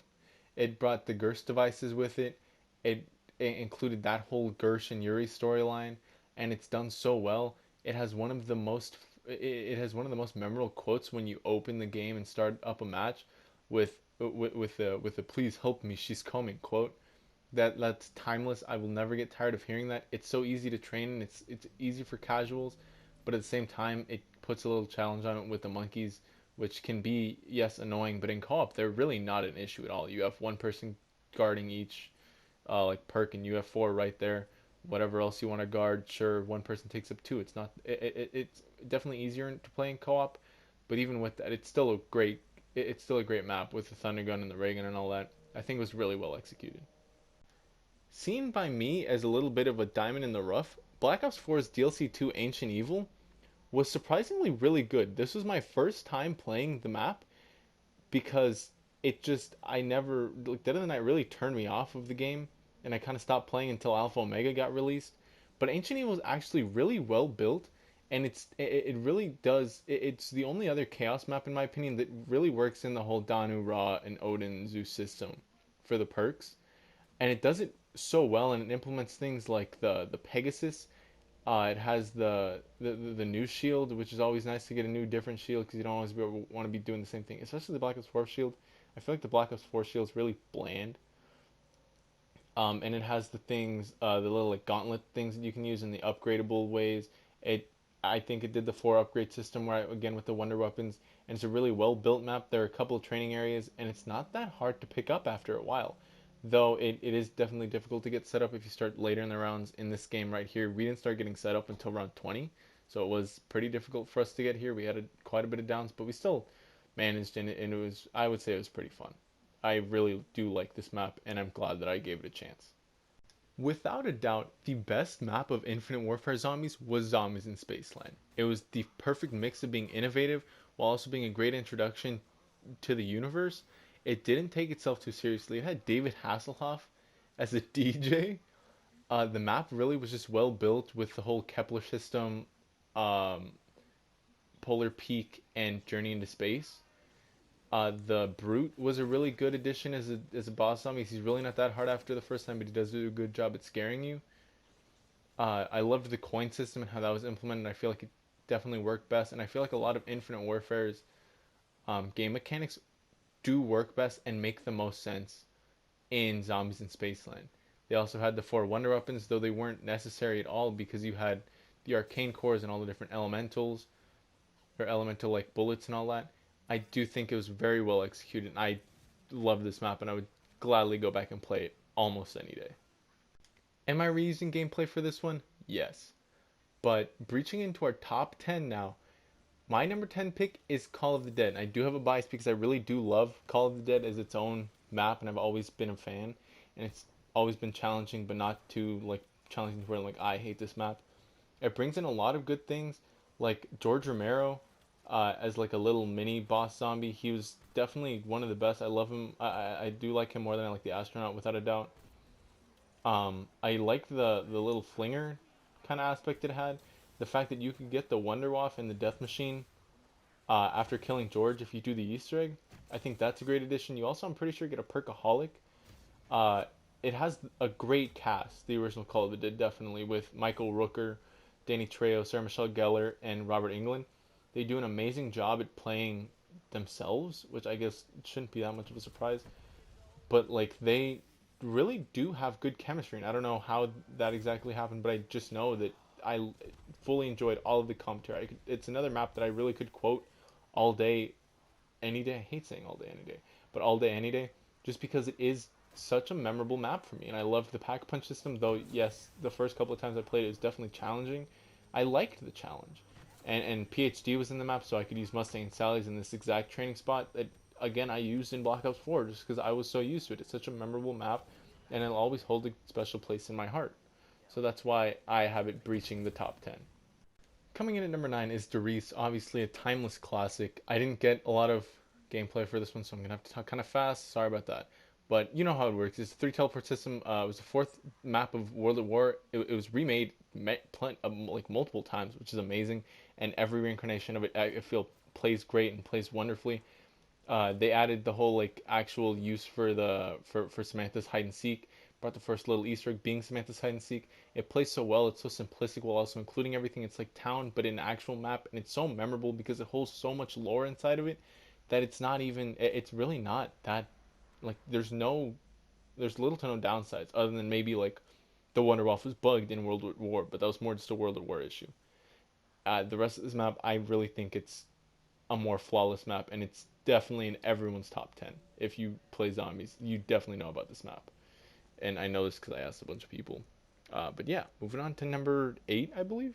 it brought the Gersh devices with it. It, it included that whole Gersh and Yuri storyline, and it's done so well. It has one of the most it has one of the most memorable quotes when you open the game and start up a match with the "Please help me, she's coming" quote. That's timeless. I will never get tired of hearing that. It's so easy to train and it's easy for casuals, but at the same time it puts a little challenge on it with the monkeys, which can be yes annoying, but in co-op they're really not an issue at all. You have one person guarding each like perk, and you have four right there. Whatever else you want to guard, sure, one person takes up two. It's definitely easier to play in co-op, but even with that, it's still a great map with the thunder gun and the ray gun and all that. I think it was really well executed. Seen by me as a little bit of a diamond in the rough, Black Ops 4's DLC 2 Ancient Evil was surprisingly really good. This was my first time playing the map because I never like Dead of the Night really turned me off of the game, and I kind of stopped playing until Alpha Omega got released. But Ancient Evil is actually really well built, and it really does. It's the only other Chaos map in my opinion that really works in the whole Danu, Ra, and Odin Zeus system for the perks, and it does it so well, and it implements things like the Pegasus. It has the new shield, which is always nice to get a new different shield because you don't always want to be doing the same thing. Especially the Black Ops 4 shield. I feel like the Black Ops 4 shield is really bland. And it has the things, the little like gauntlet things that you can use in the upgradable ways. I think it did the 4 upgrade system where again with the wonder weapons, and it's a really well built map. There are a couple of training areas, and it's not that hard to pick up after a while. Though it is definitely difficult to get set up if you start later in the rounds in this game right here. We didn't start getting set up until round 20, so it was pretty difficult for us to get here. We had quite a bit of downs, but we still managed, and it was, I would say it was pretty fun. I really do like this map, and I'm glad that I gave it a chance. Without a doubt, the best map of Infinite Warfare Zombies was Zombies in Spaceland. It was the perfect mix of being innovative while also being a great introduction to the universe. It didn't take itself too seriously. It had David Hasselhoff as a DJ. The map really was just well built with the whole Kepler system, um, Polar Peak, and Journey into Space. The Brute was a really good addition as a boss zombie. He's really not that hard after the first time, but he does do a good job at scaring you. I loved the coin system and how that was implemented. I feel like it definitely worked best, and I feel like a lot of Infinite Warfare's game mechanics do work best and make the most sense in Zombies in Spaceland. They also had the 4 wonder weapons, though they weren't necessary at all because you had the arcane cores and all the different elementals or elemental like bullets and all that. I do think it was very well executed. I love this map, and I would gladly go back and play it almost any day. Am I reusing gameplay for this one? Yes. But breaching into our top 10 now, my number 10 pick is Call of the Dead. And I do have a bias because I really do love Call of the Dead as its own map, and I've always been a fan. And it's always been challenging, but not too like challenging where like I hate this map. It brings in a lot of good things, like George Romero as like a little mini boss zombie. He was definitely one of the best. I love him. I do like him more than I like the astronaut, without a doubt. I like the little flinger kind of aspect it had. The fact that you could get the Wonder Waff and the Death Machine after killing George if you do the Easter egg. I think that's a great addition. You also, I'm pretty sure, get a Perkaholic. Uh, it has a great cast, the original Call of the Dead, definitely, with Michael Rooker, Danny Trejo, Sarah Michelle Gellar, and Robert Englund. They do an amazing job at playing themselves, which I guess shouldn't be that much of a surprise. But like really do have good chemistry. And I don't know how that exactly happened, but I just know that I fully enjoyed all of the commentary. It's another map that I really could quote all day, any day. I hate saying all day, any day, but all day, any day, just because it is such a memorable map for me. And I loved the pack punch system, though, yes, the first couple of times I played it was definitely challenging. I liked the challenge. And PhD was in the map, so I could use Mustang and Sally's in this exact training spot that, again, I used in Black Ops 4 just because I was so used to it. It's such a memorable map, and it'll always hold a special place in my heart. So that's why I have it breaching the top 10. Coming in at number 9 is Doris, obviously a timeless classic. I didn't get a lot of gameplay for this one, so I'm going to have to talk kind of fast. Sorry about that. But you know how it works. It's a 3 teleport system. It was the fourth map of World at War. It was remade like multiple times, which is amazing. And every reincarnation of it, I feel, plays great and plays wonderfully. They added the whole like actual use for for Samantha's hide and seek. Brought the first little Easter egg being Samantha's hide and seek. It plays so well. It's so simplistic while also including everything. It's like town, but in an actual map, and it's so memorable because it holds so much lore inside of it that it's not even. It's really not that like there's little to no downsides other than maybe like the Wonderwall was bugged in World at War, but that was more just a World at War issue. The rest of this map, I really think it's a more flawless map, and it's definitely in everyone's top 10. If you play zombies, you definitely know about this map. And I know this because I asked a bunch of people. But yeah, moving on to number 8, I believe.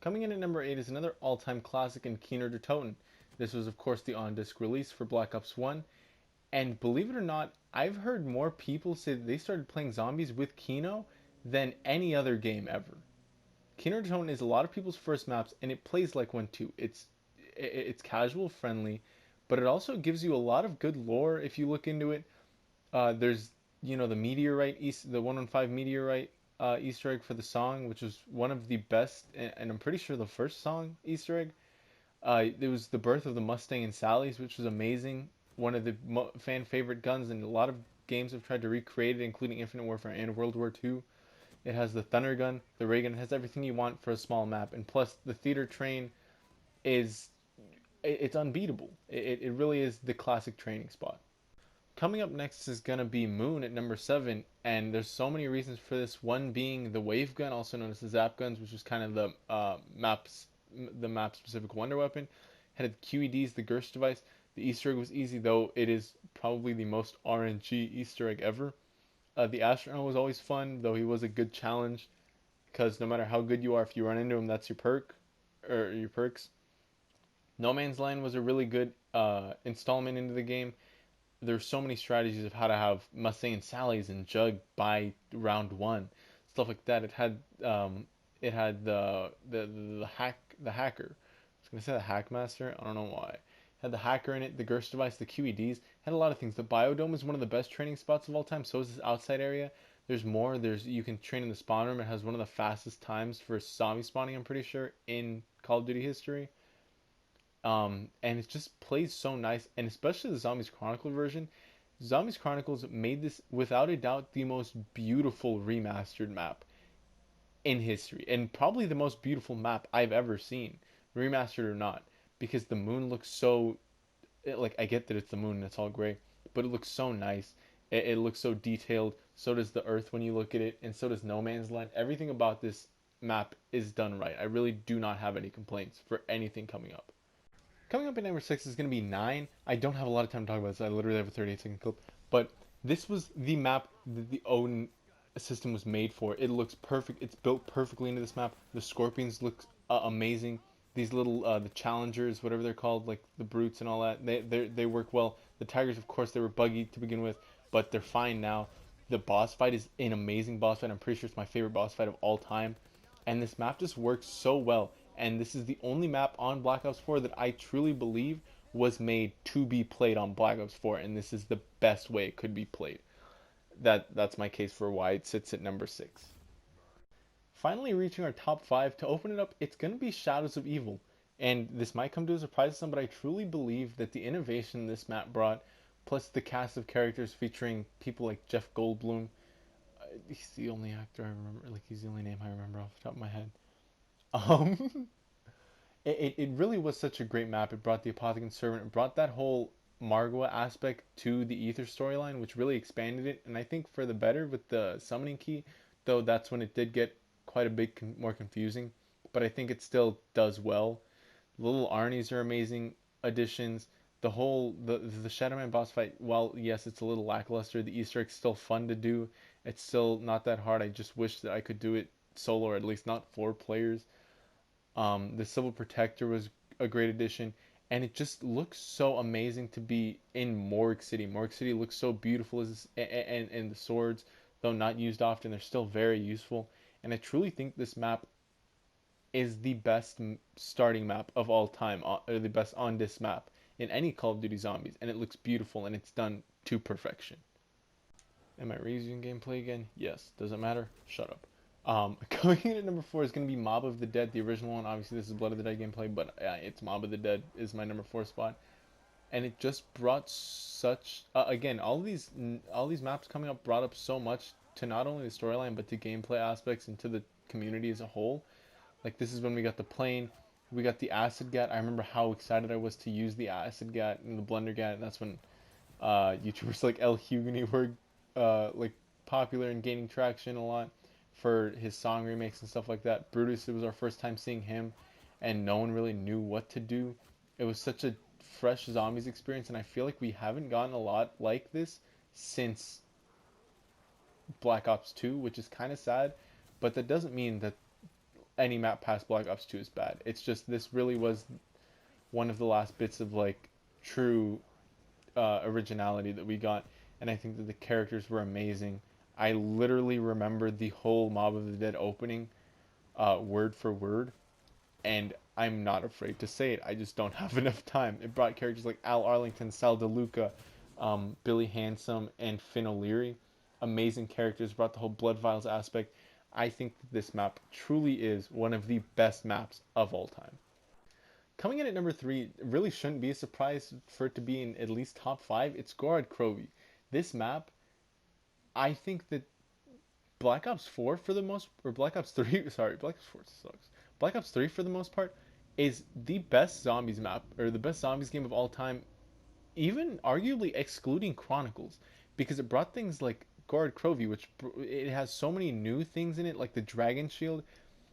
Coming in at number 8 is another all time classic in Keener der Toten. This was, of course, the on disc release for Black Ops 1. And believe it or not, I've heard more people say that they started playing zombies with Kino than any other game ever. Keener der Toten is a lot of people's first maps, and it plays like one too. It's casual friendly, but it also gives you a lot of good lore if you look into it. There's the meteorite the 115 meteorite Easter egg for the song, which was one of the best, and I'm pretty sure the first song Easter egg. It was the birth of the Mustang and Sally's, which was amazing. One of the fan favorite guns, and a lot of games have tried to recreate it, including Infinite Warfare and World War II. It has the Thunder Gun, the ray gun. It has everything you want for a small map, and plus the theater train is it's unbeatable. It really is the classic training spot. Coming up next is gonna be Moon at number 7, and there's so many reasons for this. One being the wave gun, also known as the zap guns, which was kind of the map specific wonder weapon. Had the QEDs, the Gersh device. The Easter egg was easy, though it is probably the most RNG Easter egg ever. The astronaut was always fun, though he was a good challenge because no matter how good you are, if you run into him, that's your perk or your perks. No Man's Land was a really good installment into the game. There's so many strategies of how to have Mustang and Sally's and Jug by round one, stuff like that. It had the hacker. I was gonna say the hackmaster. I don't know why. It had the hacker in it, the Gerst device, the QEDs. Had a lot of things. The biodome is one of the best training spots of all time. So is this outside area. There's more. You can train in the spawn room. It has one of the fastest times for zombie spawning. I'm pretty sure in Call of Duty history. And it just plays so nice, and especially the Zombies Chronicle version. Zombies Chronicles made this without a doubt the most beautiful remastered map in history, and probably the most beautiful map I've ever seen, remastered or not, because the moon looks so like I get that it's the moon and it's all gray, but it looks so nice. It looks so detailed. So does the Earth when you look at it, and so does No Man's Land. Everything about this map is done right. I really do not have any complaints for anything coming up. Coming up at number 6 is going to be 9. I don't have a lot of time to talk about this. I literally have a 38-second clip. But this was the map that the Odin system was made for. It looks perfect. It's built perfectly into this map. The scorpions look amazing. These little the challengers, whatever they're called, like the brutes and all that, they work well. The tigers, of course, they were buggy to begin with, but they're fine now. The boss fight is an amazing boss fight. I'm pretty sure it's my favorite boss fight of all time. And this map just works so well. And this is the only map on Black Ops 4 that I truly believe was made to be played on Black Ops 4, and this is the best way it could be played. That's my case for why it sits at number 6. Finally reaching our top 5, to open it up, it's going to be Shadows of Evil. And this might come to a surprise to some, but I truly believe that the innovation this map brought, plus the cast of characters featuring people like Jeff Goldblum, he's the only actor I remember, like he's the only name I remember off the top of my head. Um, it really was such a great map. It brought the Apothecary Servant. It brought that whole Margwa aspect to the Ether storyline, which really expanded it, and I think for the better with the summoning key. Though that's when it did get quite a bit more confusing, but I think it still does well. Little Arnie's are amazing additions. The Shadowman boss fight, while yes, it's a little lackluster, the Easter egg's still fun to do. It's still not that hard. I just wish that I could do it solo, or at least not 4 players. The Civil Protector was a great addition, and it just looks so amazing to be in Morgue City. Morgue City looks so beautiful, and the swords, though not used often, they're still very useful. And I truly think this map is the best starting map of all time, or the best on this map in any Call of Duty Zombies, and it looks beautiful and it's done to perfection. Am I reusing gameplay again? Yes. Does it matter? Shut up. Coming in at number 4 is going to be Mob of the Dead, the original one. Obviously, this is Blood of the Dead gameplay, but it's Mob of the Dead is my number 4 spot, and it just brought such again all these maps coming up brought up so much to not only the storyline but to gameplay aspects and to the community as a whole. Like this is when we got the plane, we got the acid gat. I remember how excited I was to use the acid gat and the blender gat, and that's when YouTubers like El Hugany were like popular and gaining traction a lot for his song remakes and stuff like that. Brutus, it was our first time seeing him, and no one really knew what to do. It was such a fresh zombies experience, and I feel like we haven't gotten a lot like this since Black Ops 2, which is kind of sad. But that doesn't mean that any map past Black Ops 2 is bad. It's just this really was one of the last bits of like true originality that we got, and I think that the characters were amazing. I literally remember the whole Mob of the Dead opening, word for word, and I'm not afraid to say it. I just don't have enough time. It brought characters like Al Arlington, Sal DeLuca, Billy Handsome, and Finn O'Leary. Amazing characters. Brought the whole Blood Vials aspect. I think that this map truly is one of the best maps of all time. Coming in at number 3, it really shouldn't be a surprise for it to be in at least top 5. It's Gorod Krovi. This map, I think that Black Ops 4 for the most, or Black Ops 3, sorry, Black Ops 4 sucks. Black Ops 3 for the most part is the best zombies map, or the best zombies game of all time, even arguably excluding Chronicles, because it brought things like Gorod Krovi, which it has so many new things in it, like the Dragon Shield.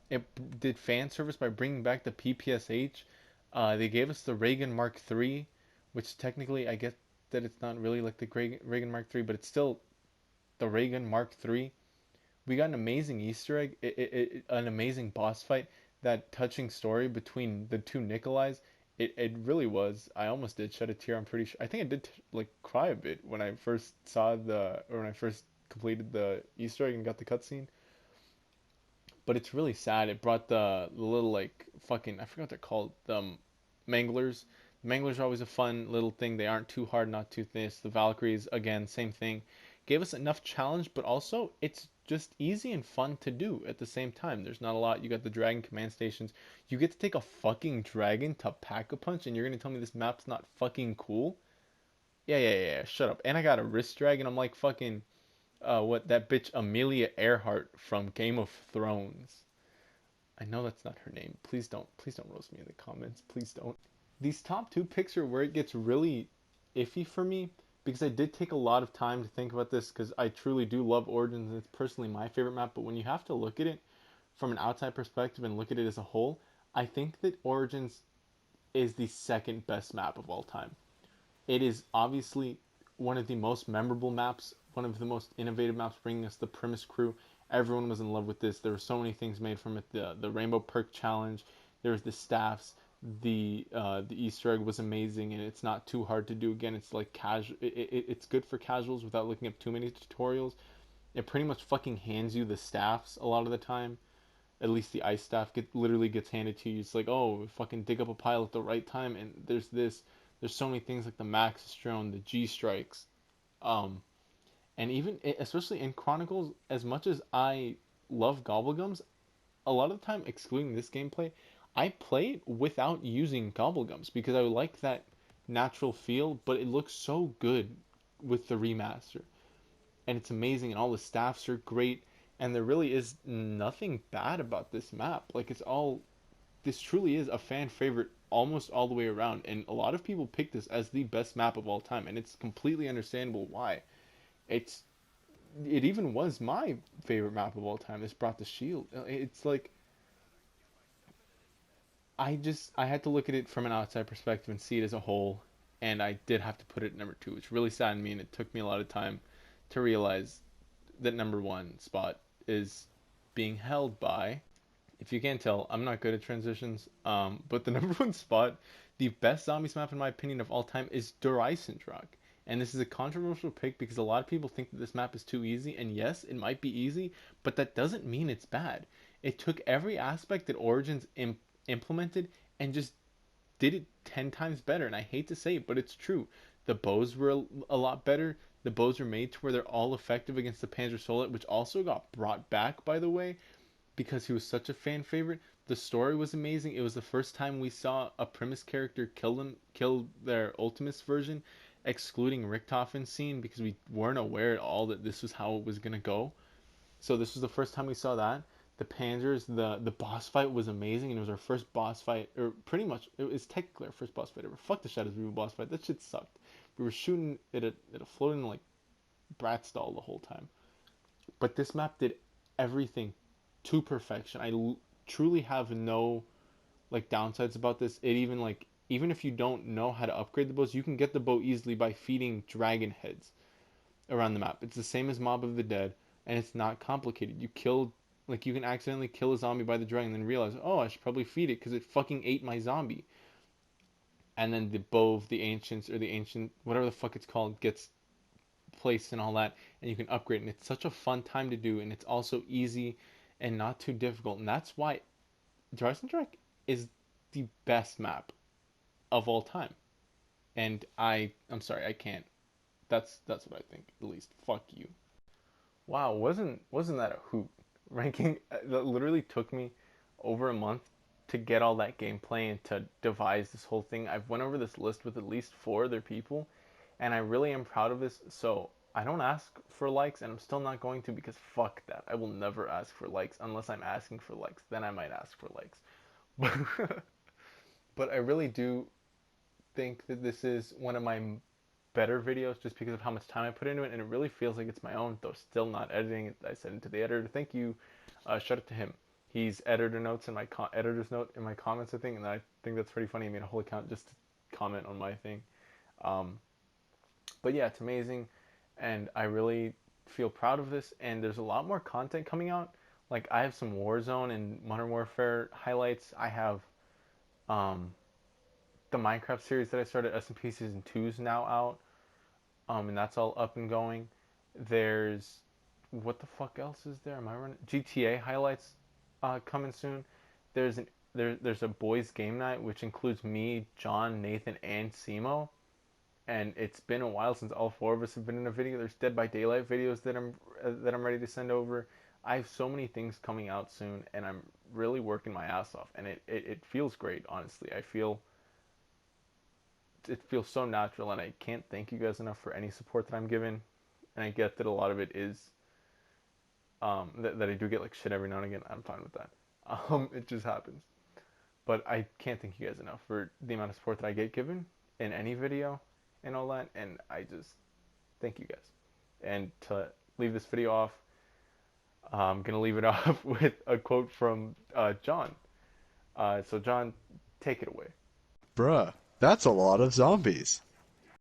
It did fan service by bringing back the PPSH. They gave us the Reagan Mark III, which technically I get that it's not really like the Reagan Mark III, but it's still the Reagan Mark III. We got an amazing Easter egg, an amazing boss fight, that touching story between the two Nikolais. It really was. I almost did shed a tear. I'm pretty sure. I think I did like cry a bit when I first saw or when I first completed the Easter egg and got the cutscene. But it's really sad. It brought the little like fucking, I forgot what they're called, the manglers. Manglers are always a fun little thing. They aren't too hard, not too thin. The Valkyries, again, same thing. Gave us enough challenge, but also it's just easy and fun to do at the same time. There's not a lot. You got the dragon command stations. You get to take a fucking dragon to pack a punch, and you're gonna tell me this map's not fucking cool? Yeah. Shut up. And I got a wrist drag, and I'm like fucking what that bitch Amelia Earhart from Game of Thrones. I know that's not her name. Please don't roast me in the comments. Please don't. These top 2 picks are where it gets really iffy for me, because I did take a lot of time to think about this, because I truly do love Origins. It's personally my favorite map, but when you have to look at it from an outside perspective and look at it as a whole, I think that Origins is the second best map of all time. It is obviously one of the most memorable maps, one of the most innovative maps, bringing us the Primus crew. Everyone was in love with this. There were so many things made from it. The Rainbow Perk Challenge. There was the staffs. The Easter egg was amazing, and it's not too hard to do. Again, it's like casual. It's good for casuals without looking up too many tutorials. It pretty much fucking hands you the staffs a lot of the time. At least the ice staff literally gets handed to you. It's like, oh, fucking dig up a pile at the right time, and there's this. There's so many things like the Maxis drone, the G strikes, um, and even especially in Chronicles. As much as I love Gobblegums, a lot of the time, excluding this gameplay, I play it without using Gobblegums because I like that natural feel, but it looks so good with the remaster. And it's amazing, and all the staffs are great, and there really is nothing bad about this map. Like, this truly is a fan favorite almost all the way around, and a lot of people pick this as the best map of all time, and it's completely understandable why. It's it even was my favorite map of all time. This brought the shield. It's like I had to look at it from an outside perspective and see it as a whole, and I did have to put it at number two, which really saddened me, and it took me a lot of time to realize that number one spot is being held by. If you can't tell, I'm not good at transitions. But the number one spot, the best zombies map in my opinion of all time, is Dreisendrach. And this is a controversial pick because a lot of people think that this map is too easy, and yes, it might be easy, but that doesn't mean it's bad. It took every aspect that Origins implemented and just did it 10 times better. And I hate to say it, but it's true. The bows were a lot better. The bows were made to where they're all effective against the Panzer Soldat, which also got brought back, by the way, because he was such a fan favorite. The story was amazing. It was the first time we saw a Primus character kill their Ultimus version, excluding Richthofen's scene, because we weren't aware at all that this was how it was gonna go. So this was the first time we saw that. The Panzers, the boss fight was amazing, and it was our first boss fight, or pretty much it was technically our first boss fight ever. Fuck the Shadows Reaver boss fight. That shit sucked. We were shooting at a floating like brat stall the whole time. But this map did everything to perfection. Truly have no like downsides about this. It even like even if you don't know how to upgrade the bows, you can get the bow easily by feeding dragon heads around the map. It's the same as Mob of the Dead, and it's not complicated. You can accidentally kill a zombie by the dragon, and then realize, oh, I should probably feed it because it fucking ate my zombie. And then the bow of the ancients, or the ancient whatever the fuck it's called, gets placed and all that, and you can upgrade. And it's such a fun time to do, and it's also easy and not too difficult. And that's why Dreisendrach is the best map of all time. And I'm sorry, I can't. That's what I think. At least, fuck you. Wow, wasn't that a hoot? Ranking that literally took me over a month to get all that gameplay and to devise this whole thing. I've went over this list with at least four other people, and I really am proud of this. So I don't ask for likes, and I'm still not going to, because fuck that. I will never ask for likes unless I'm asking for likes. Then I might ask for likes. But I really do think that this is one of my better videos just because of how much time I put into it, and it really feels like it's my own, though still not editing it. I sent it to the editor. Thank you. Shout out to him. He's editor's note in my comments, I think, and I think that's pretty funny. He made a whole account just to comment on my thing. But yeah, it's amazing, and I really feel proud of this. And there's a lot more content coming out. Like, I have some Warzone and Modern Warfare highlights. I have the Minecraft series that I started, SMP Season 2 is now out, and that's all up and going. There's, what the fuck else is there? Am I running? GTA highlights coming soon. There's a boys game night, which includes me, John, Nathan, and Simo. And it's been a while since all four of us have been in a video. There's Dead by Daylight videos that I'm ready to send over. I have so many things coming out soon, and I'm really working my ass off, and it feels great, honestly. It feels so natural, and I can't thank you guys enough for any support that I'm given. And I get that a lot of it is that I do get like shit every now and again. I'm fine with that. It just happens. But I can't thank you guys enough for the amount of support that I get given in any video and all that. And I just thank you guys. And to leave this video off, I'm gonna leave it off with a quote from John. So John, take it away. Bruh, that's a lot of zombies.